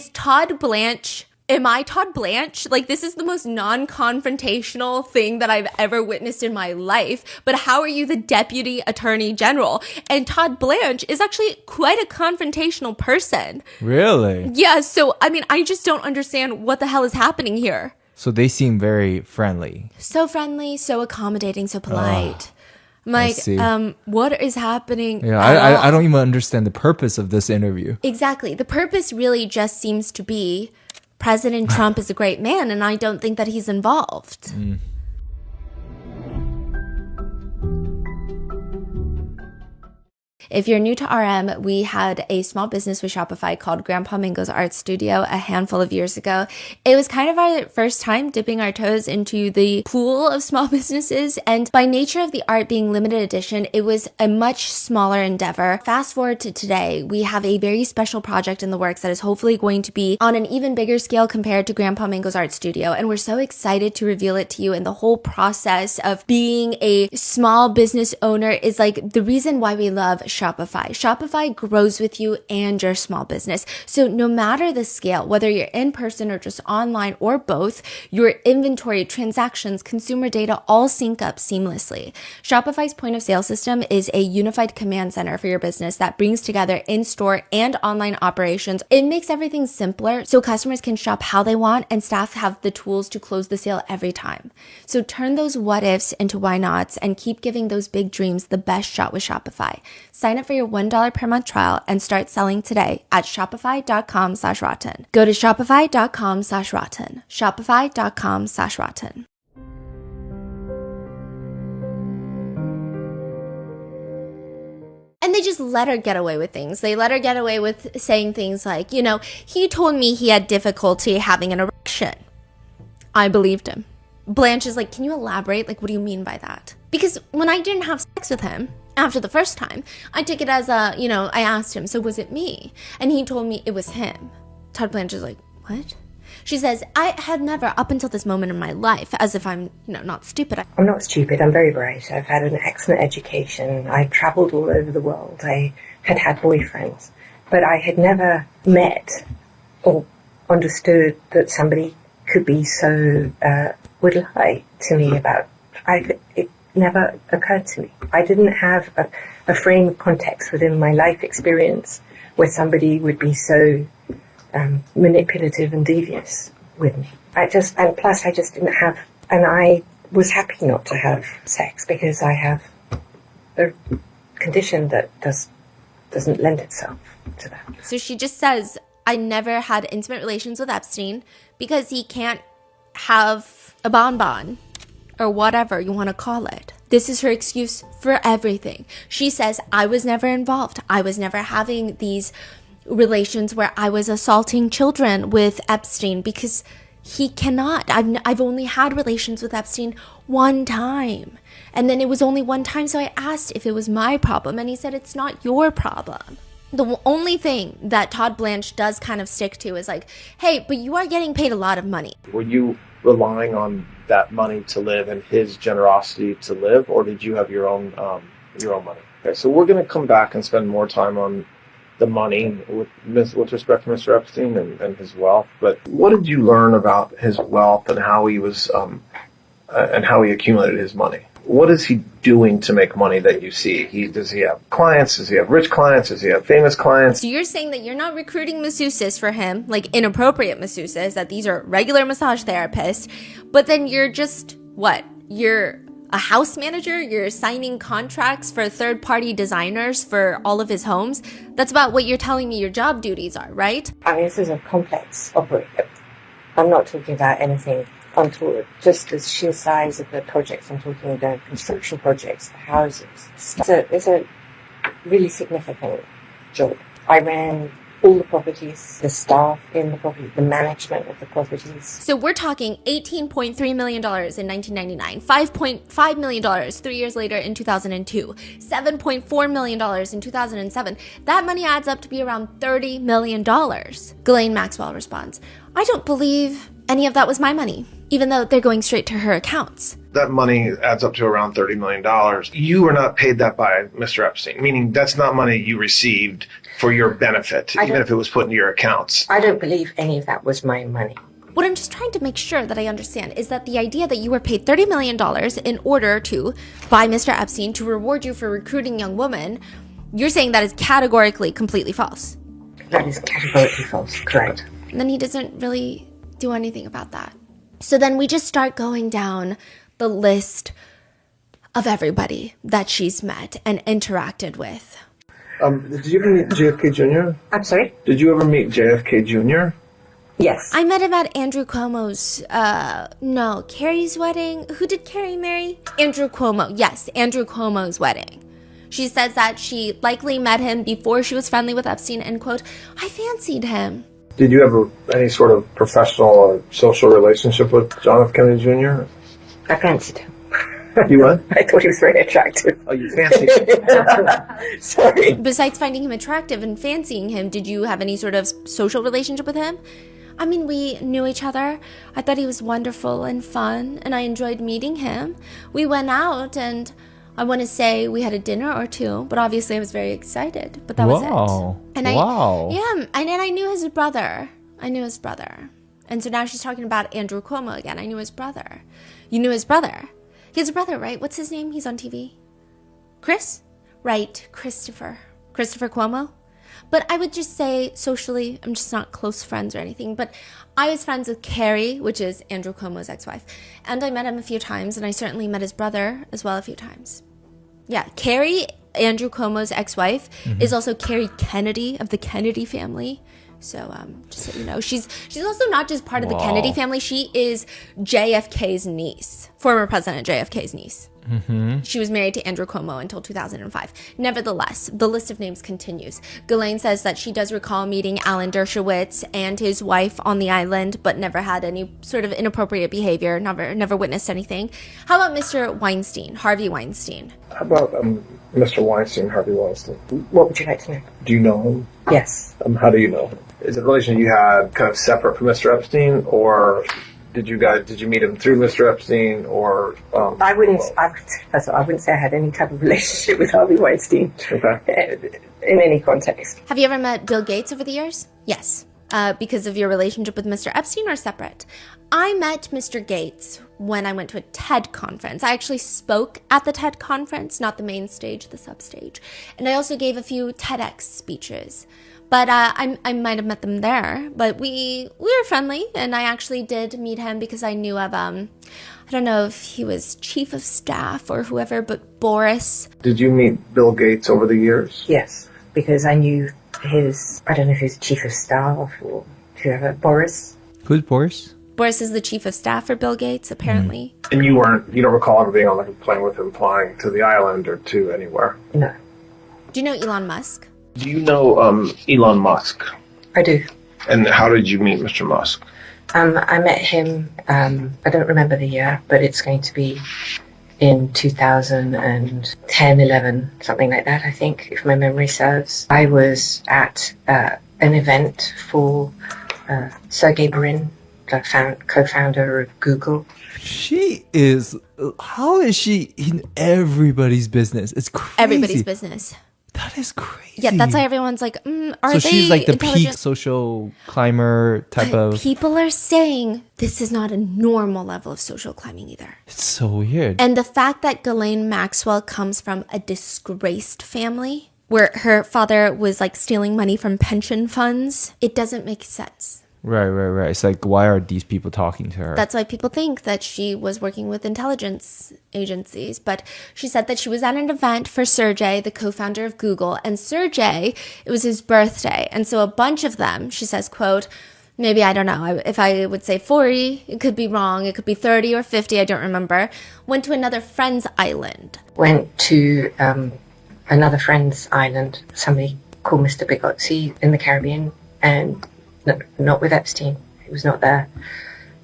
I Todd Blanche? Like, this is the most non-confrontational thing that I've ever witnessed in my life. But how are you the deputy attorney general? And Todd Blanche is actually quite a confrontational person.
Really?
Yeah, so, I mean, I just don't understand what the hell is happening here.
So they seem very friendly.
So friendly, so accommodating, so polite. I'm like,
see.
what is happening?
Yeah, I don't even understand the purpose of this interview.
Exactly. The purpose really just seems to be President Trump is a great man, and I don't think that he's involved. If you're new to RM, we had a small business with Shopify called Grandpa Mingo's Art Studio a handful of years ago. It was kind of our first time dipping our toes into the pool of small businesses, and by nature of the art being limited edition, it was a much smaller endeavor. Fast forward to today, we have a very special project in the works that is hopefully going to be on an even bigger scale compared to Grandpa Mingo's Art Studio, and we're so excited to reveal it to you. And the whole process of being a small business owner is like the reason why we love Shopify. Shopify grows with you and your small business. So no matter the scale, whether you're in person or just online or both, your inventory, transactions, consumer data all sync up seamlessly. Shopify's point of sale system is a unified command center for your business that brings together in-store and online operations. It makes everything simpler so customers can shop how they want and staff have the tools to close the sale every time. So turn those what ifs into why nots and keep giving those big dreams the best shot with Shopify. Sign up for your $1 per month trial and start selling today at shopify.com/rotten. Go to shopify.com/rotten. Shopify.com/rotten. And they just let her get away with things. They let her get away with saying things like, he told me he had difficulty having an erection. I believed him. Blanche is like, can you elaborate? Like, what do you mean by that? Because when I didn't have sex with him after the first time, I took it as I asked him, so was it me? And he told me it was him. Todd Blanche is like, what? She says, I had never, up until this moment in my life, as if I'm, not stupid.
I'm not stupid. I'm very bright. I've had an excellent education. I've traveled all over the world. I had boyfriends. But I had never met or understood that somebody could be so would lie to me about. It never occurred to me. I didn't have a frame of context within my life experience where somebody would be so manipulative and devious with me. And plus I just didn't have, and I was happy not to have sex because I have a condition that doesn't lend itself to that.
So she just says, I never had intimate relations with Epstein because he can't have a bonbon or whatever you want to call it. This is her excuse for everything. She says, I was never involved. I was never having these relations where I was assaulting children with Epstein because he cannot. I've only had relations with Epstein one time. And then it was only one time, so I asked if it was my problem, and he said, it's not your problem. The only thing that Todd Blanche does kind of stick to is like, hey, but you are getting paid a lot of money.
Were you relying on that money to live and his generosity to live, or did you have your own money? Okay, so we're going to come back and spend more time on the money with respect to Mr. Epstein and his wealth. But what did you learn about his wealth and how he was and how he accumulated his money? What is he doing to make money that you see? Does he have clients? Does he have rich clients? Does he have famous clients?
So you're saying that you're not recruiting masseuses for him, like inappropriate masseuses, that these are regular massage therapists, but then you're just, what? You're a house manager? You're signing contracts for third-party designers for all of his homes? That's about what you're telling me your job duties are, right?
I mean, this is a complex operation. I'm not talking about anything untoward, just the sheer size of the projects. I'm talking about construction projects, the houses. It's a really significant job. I ran all the properties, the staff in the property, the management of the properties.
So we're talking $18.3 million in 1999, $5.5 million 3 years later in 2002, $7.4 million in 2007. That money adds up to be around $30 million. Ghislaine Maxwell responds, I don't believe any of that was my money, even though they're going straight to her accounts.
That money adds up to around $30 million. You were not paid that by Mr. Epstein, meaning that's not money you received for your benefit, even if it was put into your accounts.
I don't believe any of that was my money.
What I'm just trying to make sure that I understand is that the idea that you were paid $30 million in order to, by Mr. Epstein, to reward you for recruiting young women, you're saying that is categorically completely false.
That is categorically false, correct.
And then he doesn't really do anything about that. So then we just start going down the list of everybody that she's met and interacted with.
Did you ever meet JFK Jr.?
I'm sorry?
Did you ever meet JFK Jr.?
Yes.
I met him at Andrew Cuomo's, Carrie's wedding. Who did Carrie marry? Andrew Cuomo. Yes, Andrew Cuomo's wedding. She says that she likely met him before she was friendly with Epstein, and quote, I fancied him.
Did you have any sort of professional or social relationship with John F. Kennedy Jr.?
I fancied him.
You what?
I thought he was very attractive.
Oh, you fancied him.
Sorry.
Besides finding him attractive and fancying him, did you have any sort of social relationship with him? I mean, we knew each other. I thought he was wonderful and fun, and I enjoyed meeting him. We went out, and I want to say we had a dinner or two, but obviously I was very excited. But that was it. And I knew his brother. And so now she's talking about Andrew Cuomo again. I knew his brother. You knew his brother. He has a brother, right? What's his name? He's on TV. Chris? Right, Christopher Cuomo. But I would just say socially, I'm just not close friends or anything, but I was friends with Carrie, which is Andrew Cuomo's ex-wife, and I met him a few times, and I certainly met his brother as well a few times. Yeah, Carrie, Andrew Cuomo's ex-wife, is also Carrie Kennedy of the Kennedy family. So just so you know, she's also not just part of the Kennedy family. She is JFK's niece, former President JFK's niece. She was married to Andrew Cuomo until 2005. Nevertheless, the list of names continues. Ghislaine says that she does recall meeting Alan Dershowitz and his wife on the island, but never had any sort of inappropriate behavior, never witnessed anything. How about Mr. Weinstein, Harvey Weinstein?
How about Mr. Weinstein, Harvey Weinstein?
What would you like to know?
Do you know him?
Yes.
How do you know him? Is it a relation you had kind of separate from Mr. Epstein, or did you meet him through Mr. Epstein, or?
I wouldn't say I had any type of relationship with Harvey Weinstein.
Okay.
In any context.
Have you ever met Bill Gates over the years? Yes. Because of your relationship with Mr. Epstein, or separate? I met Mr. Gates when I went to a TED conference. I actually spoke at the TED conference, not the main stage, the substage. And I also gave a few TEDx speeches. But I might have met them there. But we were friendly, and I actually did meet him because I knew of, I don't know if he was chief of staff or whoever, but Boris.
Did you meet Bill Gates over the years?
Yes, because I knew I don't know if he was chief of staff or whoever, Boris.
Who's Boris?
Boris is the chief of staff for Bill Gates, apparently.
And you don't recall ever being on a plane with him flying to the island or to anywhere?
No.
Do you know Elon Musk?
Do you know Elon Musk?
I do. And
how did you meet Mr. Musk?
I met him, I don't remember the year, but it's going to be in 2010, 11, something like that, I think, if my memory serves. I was at an event for Sergey Brin, the co-founder of Google.
How is she in everybody's business? It's crazy.
Everybody's business.
That is crazy.
Yeah, that's why everyone's like, are
so
they
she's like the
intelligent?
peak social climber type of...
People are saying this is not a normal level of social climbing either.
It's so weird.
And the fact that Ghislaine Maxwell comes from a disgraced family, where her father was like stealing money from pension funds, it doesn't make sense.
Right. It's like, why are these people talking to her?
That's why people think that she was working with intelligence agencies. But she said that she was at an event for Sergey, the co-founder of Google. And Sergey, it was his birthday. And so a bunch of them, she says, quote, maybe, I don't know, if I would say 40, it could be wrong. It could be 30 or 50, I don't remember. Went to another friend's island.
Went to another friend's island, somebody called Mr. Bigotzi in the Caribbean, and not with Epstein. He was not there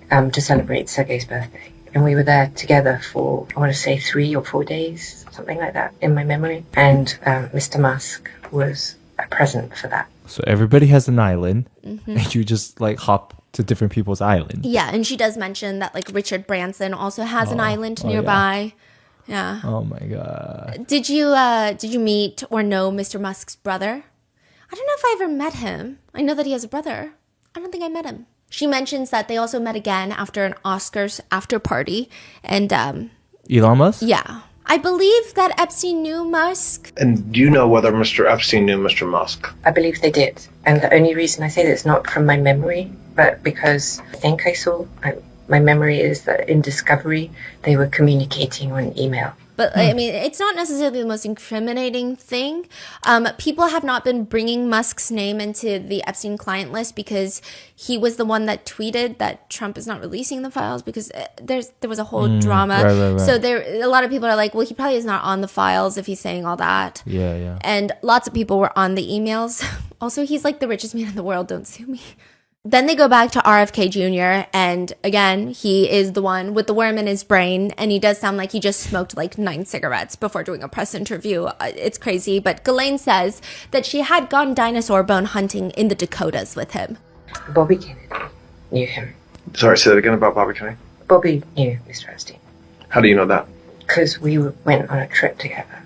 to celebrate Sergey's birthday. And we were there together for, I want to say, 3 or 4 days, something like that, in my memory. And Mr. Musk was a present for that.
So everybody has an island, and you just like hop to different people's island.
Yeah, and she does mention that like Richard Branson also has an island nearby. Yeah.
Oh my God.
Did you meet or know Mr. Musk's brother? I don't know if I ever met him. I know that he has a brother. I don't think I met him. She mentions that they also met again after an Oscars after party. And
Elon Musk?
Yeah. I believe that Epstein knew Musk.
And do you know whether Mr. Epstein knew Mr. Musk?
I believe they did. And the only reason I say that is not from my memory, but because I think my memory is that in Discovery, they were communicating on email.
But I mean, it's not necessarily the most incriminating thing. People have not been bringing Musk's name into the Epstein client list because he was the one that tweeted that Trump is not releasing the files because there was a whole drama.
Right.
So a lot of people are like, well, he probably is not on the files if he's saying all that.
Yeah.
And lots of people were on the emails. Also, he's like the richest man in the world. Don't sue me. Then they go back to RFK Jr. And again, he is the one with the worm in his brain. And he does sound like he just smoked like 9 cigarettes before doing a press interview. It's crazy. But Ghislaine says that she had gone dinosaur bone hunting in the Dakotas with him.
Bobby Kennedy knew him.
Sorry, say that again about Bobby Kennedy.
Bobby knew Mr. Epstein.
How do you know that?
Because we went on a trip together.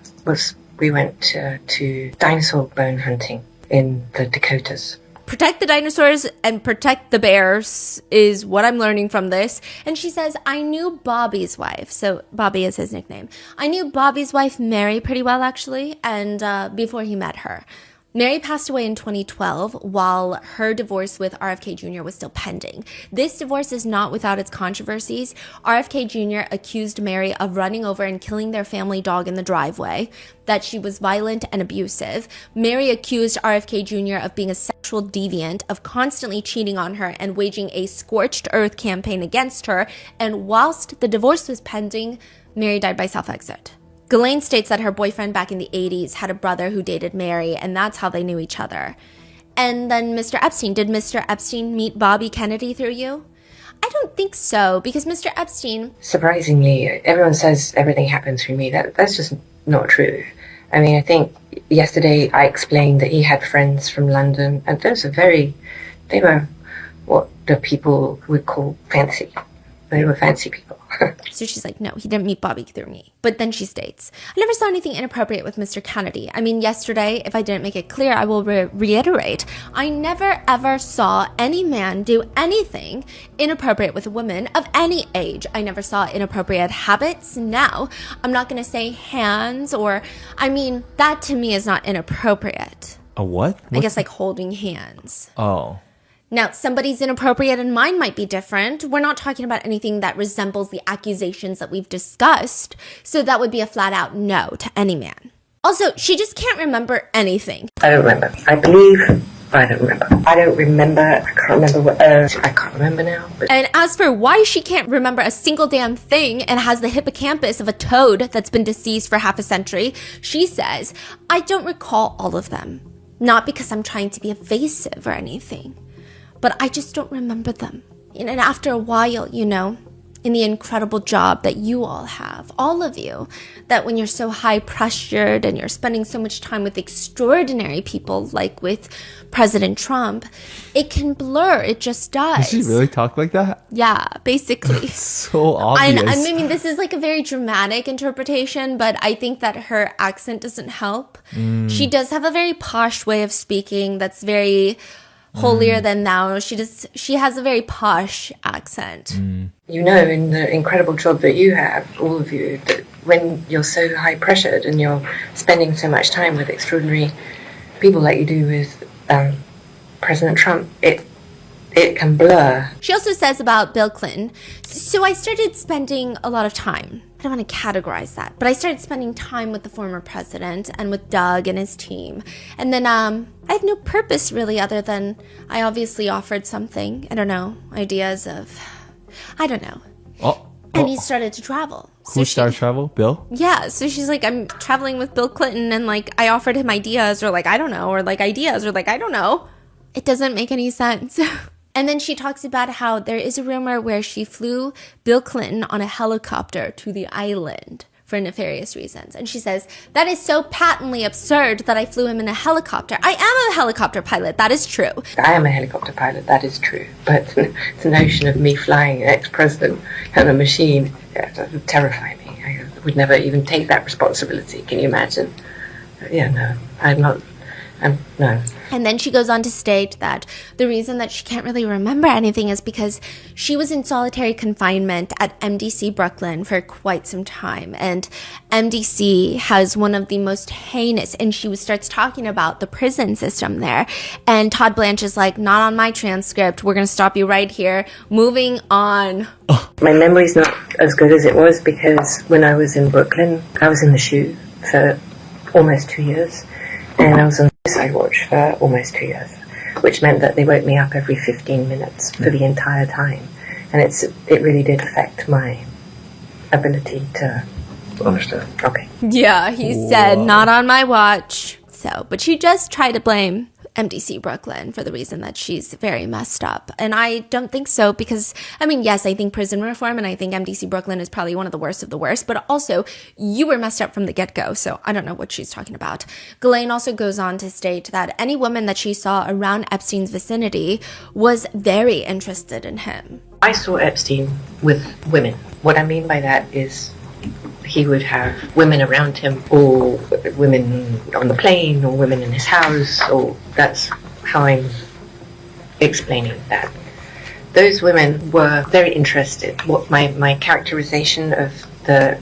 We went to dinosaur bone hunting in the Dakotas.
Protect the dinosaurs and protect the bears is what I'm learning from this. And she says, I knew Bobby's wife. So Bobby is his nickname. I knew Bobby's wife, Mary, pretty well, actually. And before he met her. Mary passed away in 2012 while her divorce with RFK Jr. was still pending. This divorce is not without its controversies. RFK Jr. accused Mary of running over and killing their family dog in the driveway, that she was violent and abusive. Mary accused RFK Jr. of being a sexual deviant, of constantly cheating on her and waging a scorched earth campaign against her. And whilst the divorce was pending, Mary died by self-exit. Ghislaine states that her boyfriend back in the 80s had a brother who dated Mary, and that's how they knew each other. And then Mr. Epstein. Did Mr. Epstein meet Bobby Kennedy through you? I don't think so, because Mr. Epstein...
Surprisingly, everyone says everything happened through me. That's just not true. I mean, I think yesterday I explained that he had friends from London, and they were what the people would call fancy. They were fancy people.
So she's like, no, he didn't meet Bobby through me. But then she states, I never saw anything inappropriate with Mr. Kennedy. I mean, yesterday, if I didn't make it clear, I will reiterate. I never ever saw any man do anything inappropriate with a woman of any age. I never saw inappropriate habits. Now, I'm not going to say hands I mean, that to me is not inappropriate.
A what?
I guess like holding hands.
Oh.
Now, somebody's inappropriate and mine might be different. We're not talking about anything that resembles the accusations that we've discussed. So that would be a flat out no to any man. Also, she just can't remember anything.
I don't remember. I don't remember. I don't remember. I can't remember what. I can't remember now. But.
And as for why she can't remember a single damn thing and has the hippocampus of a toad that's been deceased for half a century, she says, I don't recall all of them. Not because I'm trying to be evasive or anything. But I just don't remember them. And after a while, in the incredible job that you all have, all of you, that when you're so high pressured and you're spending so much time with extraordinary people, like with President Trump, it can blur. It just does.
Does she really talk like that?
Yeah, basically.
It's so obvious.
I mean, this is like a very dramatic interpretation, but I think that her accent doesn't help. She does have a very posh way of speaking that's very... holier than thou. She has a very posh accent.
You know, in the incredible job that you have, all of you, that when you're so high pressured and you're spending so much time with extraordinary people like you do with President Trump, it can blur.
She also says about Bill Clinton, so I started spending a lot of time. I don't want to categorize that, but I started spending time with the former president and with Doug and his team. And then I had no purpose really other than I obviously offered something. I don't know, ideas of, I don't know. And he started to travel.
Who started travel? Bill?
Yeah, so she's like, I'm traveling with Bill Clinton and like I offered him ideas or like, I don't know, or like ideas or like, I don't know. It doesn't make any sense. And then she talks about how there is a rumor where she flew Bill Clinton on a helicopter to the island for nefarious reasons. And she says, that is so patently absurd that I flew him in a helicopter. I am a helicopter pilot. That is true.
I am a helicopter pilot. That is true. But the notion of me flying an ex-president on a machine would terrify me. I would never even take that responsibility. Can you imagine? Yeah, no. No.
And then she goes on to state that the reason that she can't really remember anything is because she was in solitary confinement at MDC Brooklyn for quite some time. And MDC has one of the most heinous, and she starts talking about the prison system there. And Todd Blanche is like, not on my transcript. We're going to stop you right here. Moving on.
My memory's not as good as it was because when I was in Brooklyn, I was in the SHU for almost 2 years. And I was on suicide watch for almost 2 years, which meant that they woke me up every 15 minutes for the entire time. And it really did affect my ability to
Understand.
Okay.
Yeah, he said, not on my watch. So, but she just tried to blame MDC Brooklyn for the reason that she's very messed up. And I don't think so because, I mean, yes, I think prison reform and I think MDC Brooklyn is probably one of the worst, but also you were messed up from the get-go. So I don't know what she's talking about. Ghislaine also goes on to state that any woman that she saw around Epstein's vicinity was very interested in him.
I saw Epstein with women. What I mean by that is he would have women around him, or women on the plane, or women in his house, or that's how I'm explaining that. Those women were very interested. What my characterization of the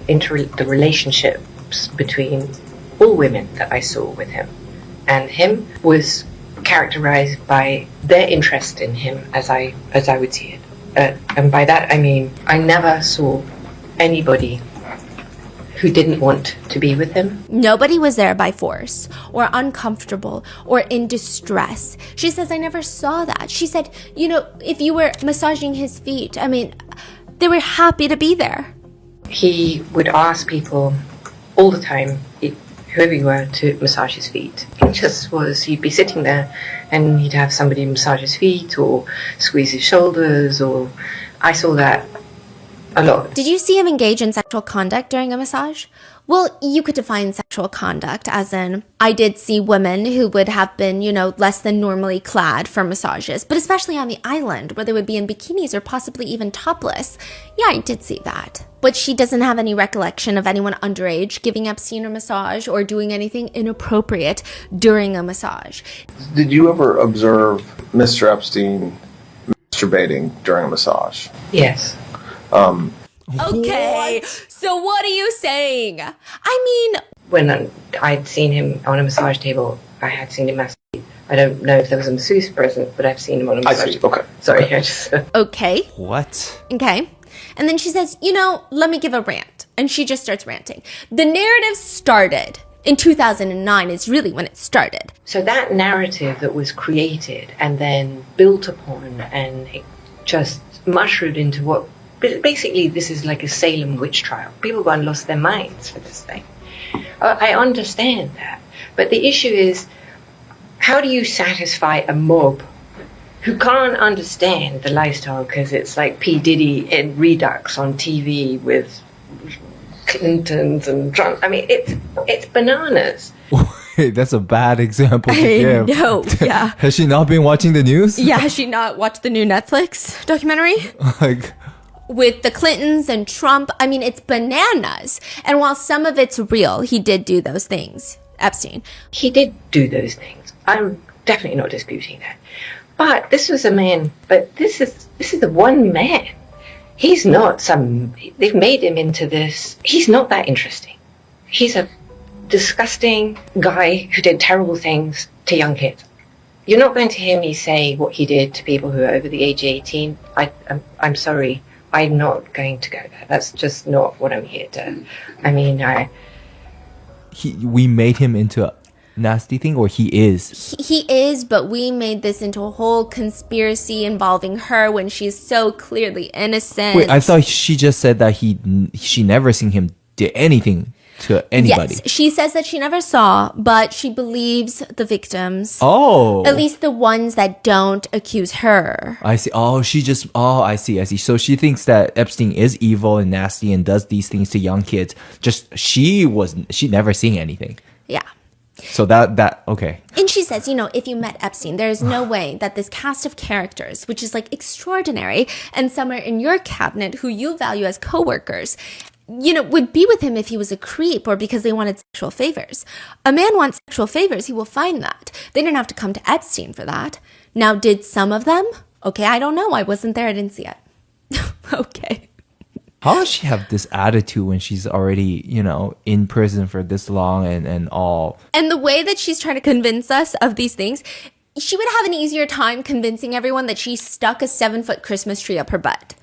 relationships between all women that I saw with him and him was characterized by their interest in him as I would see it. And by that I mean I never saw anybody who didn't want to be with him.
Nobody was there by force or uncomfortable or in distress. She says, I never saw that. She said, you know, if you were massaging his feet, I mean, they were happy to be there.
He would ask people all the time, whoever you were, to massage his feet. It just was, he'd be sitting there and he'd have somebody massage his feet or squeeze his shoulders, or I saw that a lot.
Did you see him engage in sexual conduct during a massage? Well, you could define sexual conduct as in, I did see women who would have been, you know, less than normally clad for massages, but especially on the island where they would be in bikinis or possibly even topless. Yeah, I did see that. But she doesn't have any recollection of anyone underage giving Epstein a massage or doing anything inappropriate during a massage.
Did you ever observe Mr. Epstein masturbating during a massage?
Yes.
Okay, so what are you saying? I mean,
when I'd seen him on a massage table, I had seen him masturbate. I don't know if there was a masseuse present, but I've seen him on a massage table.
Okay.
Sorry, I just...
Okay.
What?
Okay. And then she says, you know, let me give a rant. And she just starts ranting. The narrative started in 2009 is really when it started.
So that narrative that was created and then built upon and it just mushroomed into what... Basically, this is like a Salem witch trial. People gone lost their minds for this thing. I understand that. But the issue is, how do you satisfy a mob who can't understand the lifestyle because it's like P. Diddy in Redux on TV with Clintons and Trump? I mean, it's bananas.
That's a bad example to give.
No, yeah.
Has she not been watching the news?
Yeah, has she not watched the new Netflix documentary?
Like...
With the Clintons and Trump, I mean, it's bananas. And while some of it's real, he did do those things, Epstein.
He did do those things. I'm definitely not disputing that. But this was a man, but this is the one man. He's not they've made him into this, he's not that interesting. He's a disgusting guy who did terrible things to young kids. You're not going to hear me say what he did to people who are over the age of 18. I'm sorry. I'm not going to go there. That's just not what I'm here to. I mean,
we made him into a nasty thing, or he is?
He is, but we made this into a whole conspiracy involving her when she's so clearly innocent.
Wait, I thought she just said that she never seen him do anything to anybody.
Yes, she says that she never saw, but she believes the victims.
Oh.
At least the ones that don't accuse her.
I see. Oh, I see. So she thinks that Epstein is evil and nasty and does these things to young kids. Just, she never seen anything.
Yeah.
So that, okay.
And she says, you know, if you met Epstein, there is no way that this cast of characters, which is like extraordinary, and some are in your cabinet who you value as coworkers, would be with him if he was a creep or because they wanted sexual favors. A man wants sexual favors, he will find that. They didn't have to come to Epstein for that. Now, did some of them? Okay, I don't know. I wasn't there. I didn't see it. Okay.
How does she have this attitude when she's already, in prison for this long and all?
And the way that she's trying to convince us of these things, she would have an easier time convincing everyone that she stuck a 7-foot Christmas tree up her butt.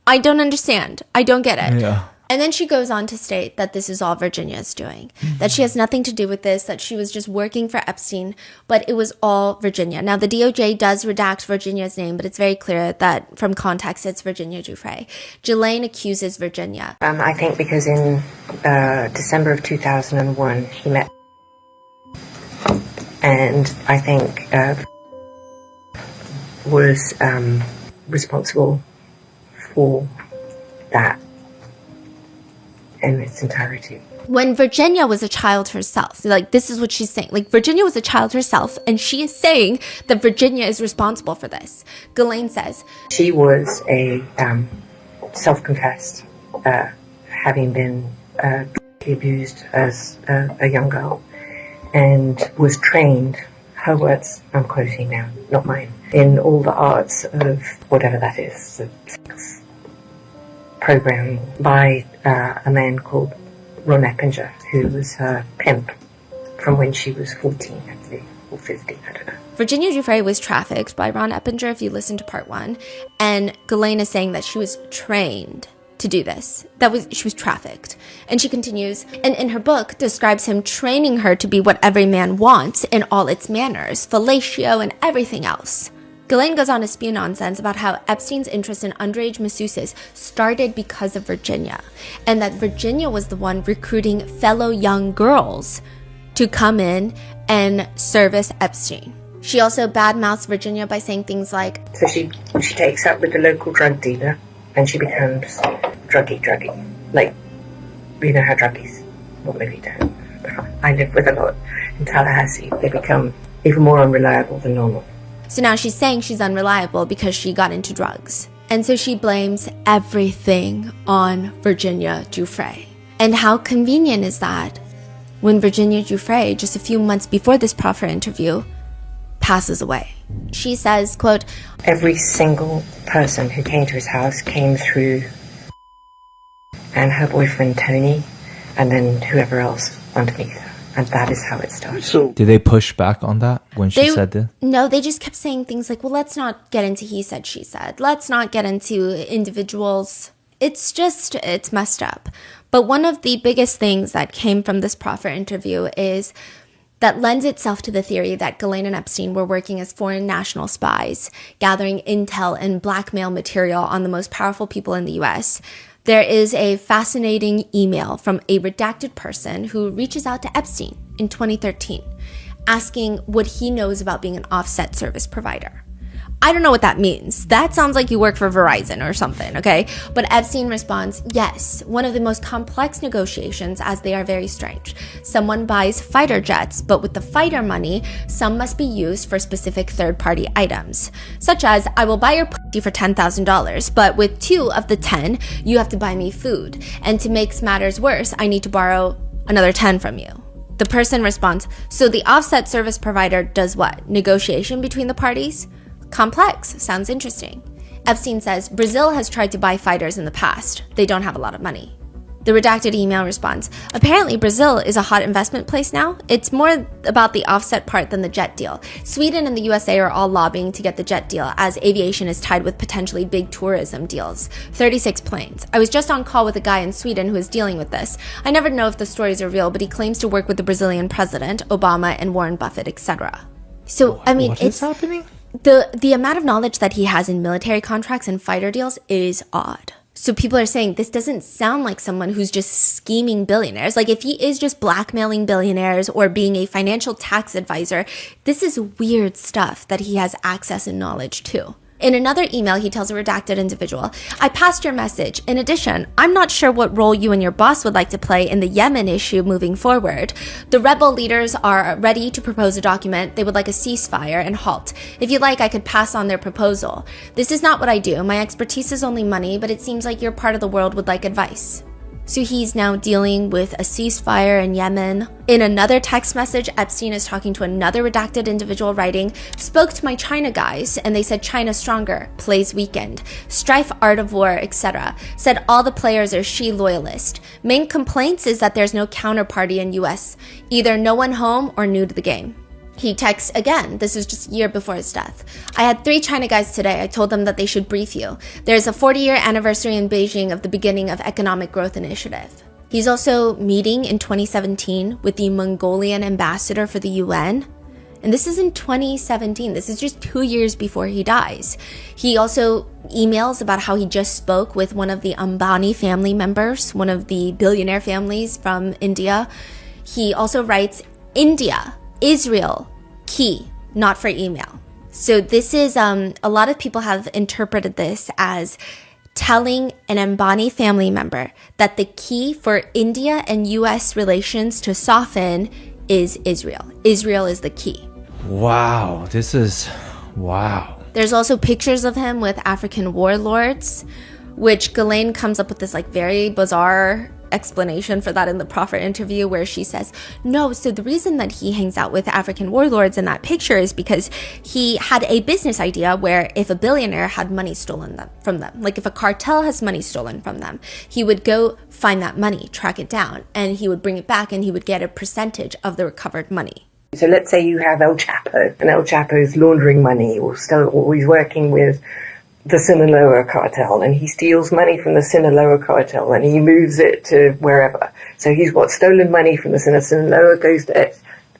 I don't understand. I don't get it.
Yeah.
And then she goes on to state that this is all Virginia's doing, that she has nothing to do with this, that she was just working for Epstein, but it was all Virginia. Now, the DOJ does redact Virginia's name, but it's very clear that from context, it's Virginia Giuffre. Ghislaine accuses Virginia.
I think because in December of 2001, he met, and I think was responsible for that in its entirety.
When Virginia was a child herself, this is what she's saying. Virginia was a child herself, and she is saying that Virginia is responsible for this. Ghislaine says
she was a self-confessed, having been abused as a young girl, and was trained, her words, I'm quoting now, not mine, in all the arts of whatever that is, sex programming by a man called Ron Eppinger, who was her pimp from when she was 14, I believe, or 15, I don't know.
Virginia Giuffre was trafficked by Ron Eppinger, if you listen to part 1, and Ghislaine is saying that she was trained to do this. She was trafficked. And she continues, and in her book describes him training her to be what every man wants in all its manners, fellatio and everything else. Ghislaine goes on to spew nonsense about how Epstein's interest in underage masseuses started because of Virginia, and that Virginia was the one recruiting fellow young girls to come in and service Epstein. She also badmouths Virginia by saying things like,
so she takes up with the local drug dealer and she becomes druggy. Like, you know how druggies, well, maybe you don't. I live with a lot in Tallahassee. They become even more unreliable than normal.
So now she's saying she's unreliable because she got into drugs. And so she blames everything on Virginia Giuffre. And how convenient is that when Virginia Giuffre, just a few months before this proffer interview, passes away? She says, quote,
every single person who came to his house came through, and her boyfriend Tony, and then whoever else underneath her. And that is how it started.
So, did they push back on that when she said this?
No, they just kept saying things like, well, let's not get into he said, she said. Let's not get into individuals. It's messed up. But one of the biggest things that came from this proffer interview is that lends itself to the theory that Ghislaine and Epstein were working as foreign national spies, gathering intel and blackmail material on the most powerful people in the U.S. There is a fascinating email from a redacted person who reaches out to Epstein in 2013, asking what he knows about being an offset service provider. I don't know what that means. That sounds like you work for Verizon or something, okay? But Epstein responds, yes, one of the most complex negotiations, as they are very strange. Someone buys fighter jets, but with the fighter money, some must be used for specific third-party items, such as, I will buy your pussy for $10,000, but with 2 of the 10, you have to buy me food. And to make matters worse, I need to borrow another 10 from you. The person responds, so the offset service provider does what? Negotiation between the parties? Complex. Sounds interesting. Epstein says, Brazil has tried to buy fighters in the past. They don't have a lot of money. The redacted email responds, apparently Brazil is a hot investment place now. It's more about the offset part than the jet deal. Sweden and the USA are all lobbying to get the jet deal, as aviation is tied with potentially big tourism deals. 36 planes. I was just on call with a guy in Sweden who is dealing with this. I never know if the stories are real, but he claims to work with the Brazilian president, Obama, and Warren Buffett, etc. So, I mean,
what is happening?
The amount of knowledge that he has in military contracts and fighter deals is odd. So people are saying this doesn't sound like someone who's just scheming billionaires. Like if he is just blackmailing billionaires or being a financial tax advisor, this is weird stuff that he has access and knowledge to. In another email, he tells a redacted individual, I passed your message. In addition, I'm not sure what role you and your boss would like to play in the Yemen issue moving forward. The rebel leaders are ready to propose a document. They would like a ceasefire and halt. If you like, I could pass on their proposal. This is not what I do. My expertise is only money, but it seems like your part of the world would like advice. So he's now dealing with a ceasefire in Yemen. In another text message, Epstein is talking to another redacted individual writing, spoke to my China guys, and they said China stronger, plays weakened, strife, art of war, etc. Said all the players are Xi loyalist. Main complaints is that there's no counterparty in US, either no one home or new to the game. He texts again. This is just a year before his death. I had 3 China guys today. I told them that they should brief you. There's a 40-year anniversary in Beijing of the beginning of Economic Growth Initiative. He's also meeting in 2017 with the Mongolian ambassador for the UN. And this is in 2017. This is just 2 years before he dies. He also emails about how he just spoke with one of the Ambani family members, one of the billionaire families from India. He also writes, India, Israel, key, not for email. So this is, a lot of people have interpreted this as telling an Ambani family member that the key for India and US relations to soften is Israel. Israel is the key.
Wow, wow.
There's also pictures of him with African warlords, which Ghislaine comes up with this like very bizarre explanation for that in the Proffer interview, where she says, no, so the reason that he hangs out with African warlords in that picture is because he had a business idea where if a billionaire had money stolen from them, like if a cartel has money stolen from them, he would go find that money, track it down, and he would bring it back and he would get a percentage of the recovered money.
So let's say you have El Chapo, and El Chapo's laundering money, or he's working with the Sinaloa cartel, and he steals money from the Sinaloa cartel and he moves it to wherever. So he's got stolen money from the Sinaloa, goes to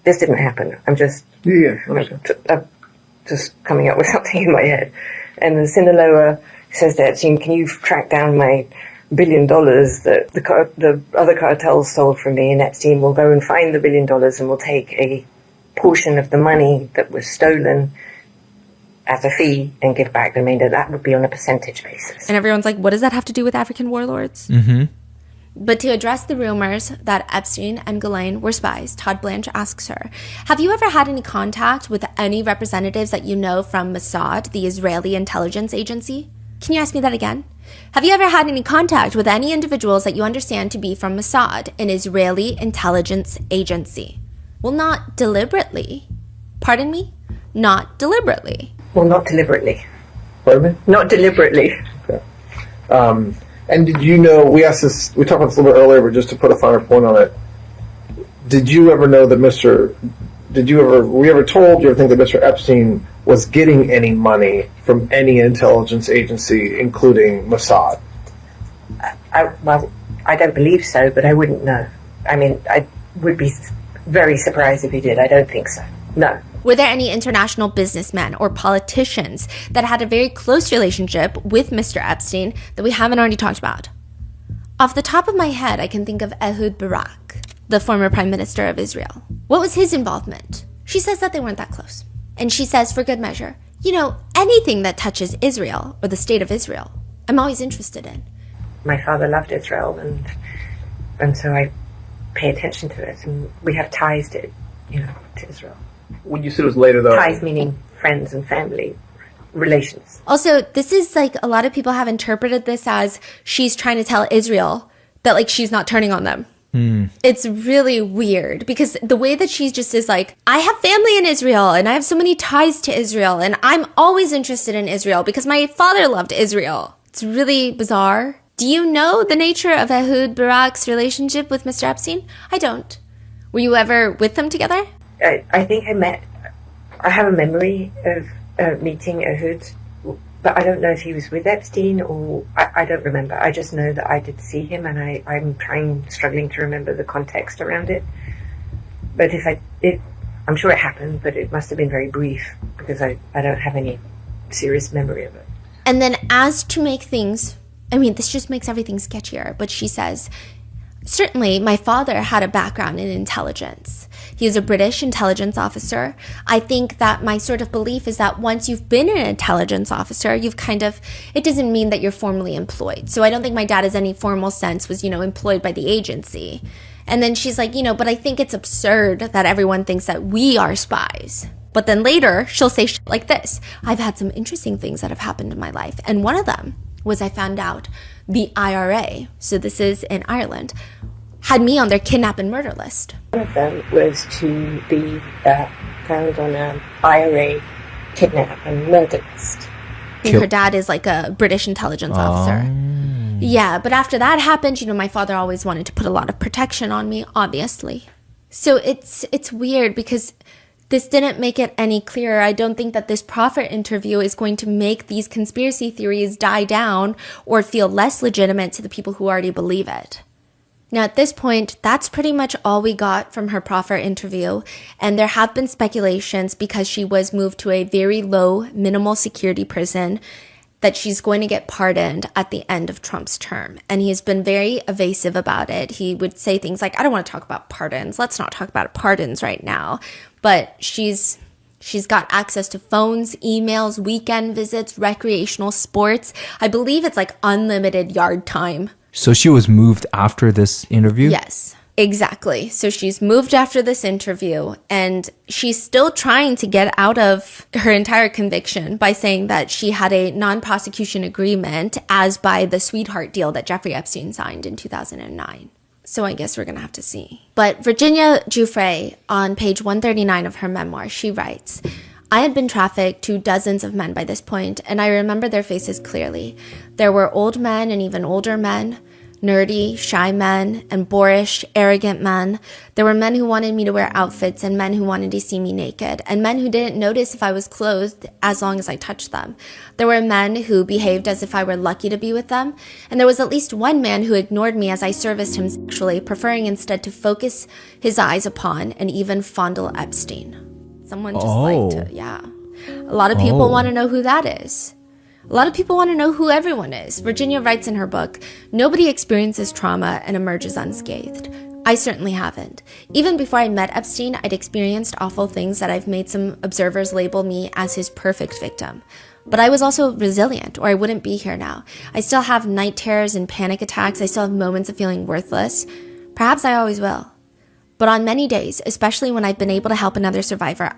this didn't happen. I'm just just coming up with something in my head. And the Sinaloa says to Epstein, can you track down my $1 billion that the other cartels sold from me? And Epstein will go and find the $1 billion and will take a portion of the money that was stolen as a fee and give back the remainder. That would be on a percentage basis.
And everyone's like, what does that have to do with African warlords?
Mm-hmm.
But to address the rumors that Epstein and Ghislaine were spies, Todd Blanche asks her, have you ever had any contact with any representatives that you know from Mossad, the Israeli intelligence agency? Can you ask me that again? Have you ever had any contact with any individuals that you understand to be from Mossad, an Israeli intelligence agency? Well, not deliberately. Pardon me? Not deliberately.
Well, not deliberately.
Pardon me?
Not deliberately.
Okay. And did you know, we talked about this a little bit earlier, but just to put a finer point on it, did you ever know that were you ever told, you ever think that Mr. Epstein was getting any money from any intelligence agency, including Mossad?
I don't believe so, but I wouldn't know. I mean, I would be very surprised if he did. I don't think so. No.
Were there any international businessmen or politicians that had a very close relationship with Mr. Epstein that we haven't already talked about? Off the top of my head, I can think of Ehud Barak, the former prime minister of Israel. What was his involvement? She says that they weren't that close. And she says, for good measure, anything that touches Israel or the state of Israel, I'm always interested in.
My father loved Israel, and so I pay attention to it, and we have ties to Israel.
When you said it was later, though.
Ties meaning friends and family relations.
Also, this is like a lot of people have interpreted this as she's trying to tell Israel that like she's not turning on them. It's really weird because the way that she just is like, I have family in Israel and I have so many ties to Israel and I'm always interested in Israel because my father loved Israel. It's really bizarre. Do you know the nature of Ehud Barak's relationship with Mr. Epstein? I don't. Were you ever with them together?
I think I have a memory of meeting Ehud, but I don't know if he was with Epstein or, I don't remember. I just know that I did see him and I'm struggling to remember the context around it. But I'm sure it happened, but it must have been very brief because I don't have any serious memory of it.
And then as to make things, this just makes everything sketchier, but she says, certainly my father had a background in intelligence. He is a British intelligence officer. I think that my sort of belief is that once you've been an intelligence officer, it doesn't mean that you're formally employed. So I don't think my dad, in any formal sense, was, employed by the agency. And then she's like, but I think it's absurd that everyone thinks that we are spies. But then later, she'll say shit like this. I've had some interesting things that have happened in my life. And one of them was I found out the IRA, so this is in Ireland, had me on their kidnap and murder list.
One of them was to be found on an IRA kidnap and murder list.
Her dad is like a British intelligence officer. Yeah, but after that happened, my father always wanted to put a lot of protection on me, obviously. So it's weird because this didn't make it any clearer. I don't think that this Prophet interview is going to make these conspiracy theories die down or feel less legitimate to the people who already believe it. Now, at this point, that's pretty much all we got from her Prophet interview, and there have been speculations because she was moved to a very low, minimal security prison that she's going to get pardoned at the end of Trump's term. And he has been very evasive about it. He would say things like, I don't want to talk about pardons. Let's not talk about pardons right now. But she's got access to phones, emails, weekend visits, recreational sports. I believe it's like unlimited yard time.
So she was moved after this interview?
Yes, exactly. So she's moved after this interview, and she's still trying to get out of her entire conviction by saying that she had a non-prosecution agreement as by the sweetheart deal that Jeffrey Epstein signed in 2009. So I guess we're going to have to see. But Virginia Giuffre, on page 139 of her memoir, she writes, I had been trafficked to dozens of men by this point, and I remember their faces clearly. There were old men and even older men, nerdy, shy men, and boorish, arrogant men. There were men who wanted me to wear outfits and men who wanted to see me naked, and men who didn't notice if I was clothed as long as I touched them. There were men who behaved as if I were lucky to be with them, and there was at least one man who ignored me as I serviced him sexually, preferring instead to focus his eyes upon and even fondle Epstein. Someone just like to, yeah. A lot of people want to know who that is. A lot of people want to know who everyone is. Virginia writes in her book, nobody experiences trauma and emerges unscathed. I certainly haven't. Even before I met Epstein, I'd experienced awful things that I've made some observers label me as his perfect victim. But I was also resilient, or I wouldn't be here now. I still have night terrors and panic attacks. I still have moments of feeling worthless. Perhaps I always will. But on many days, especially when I've been able to help another survivor,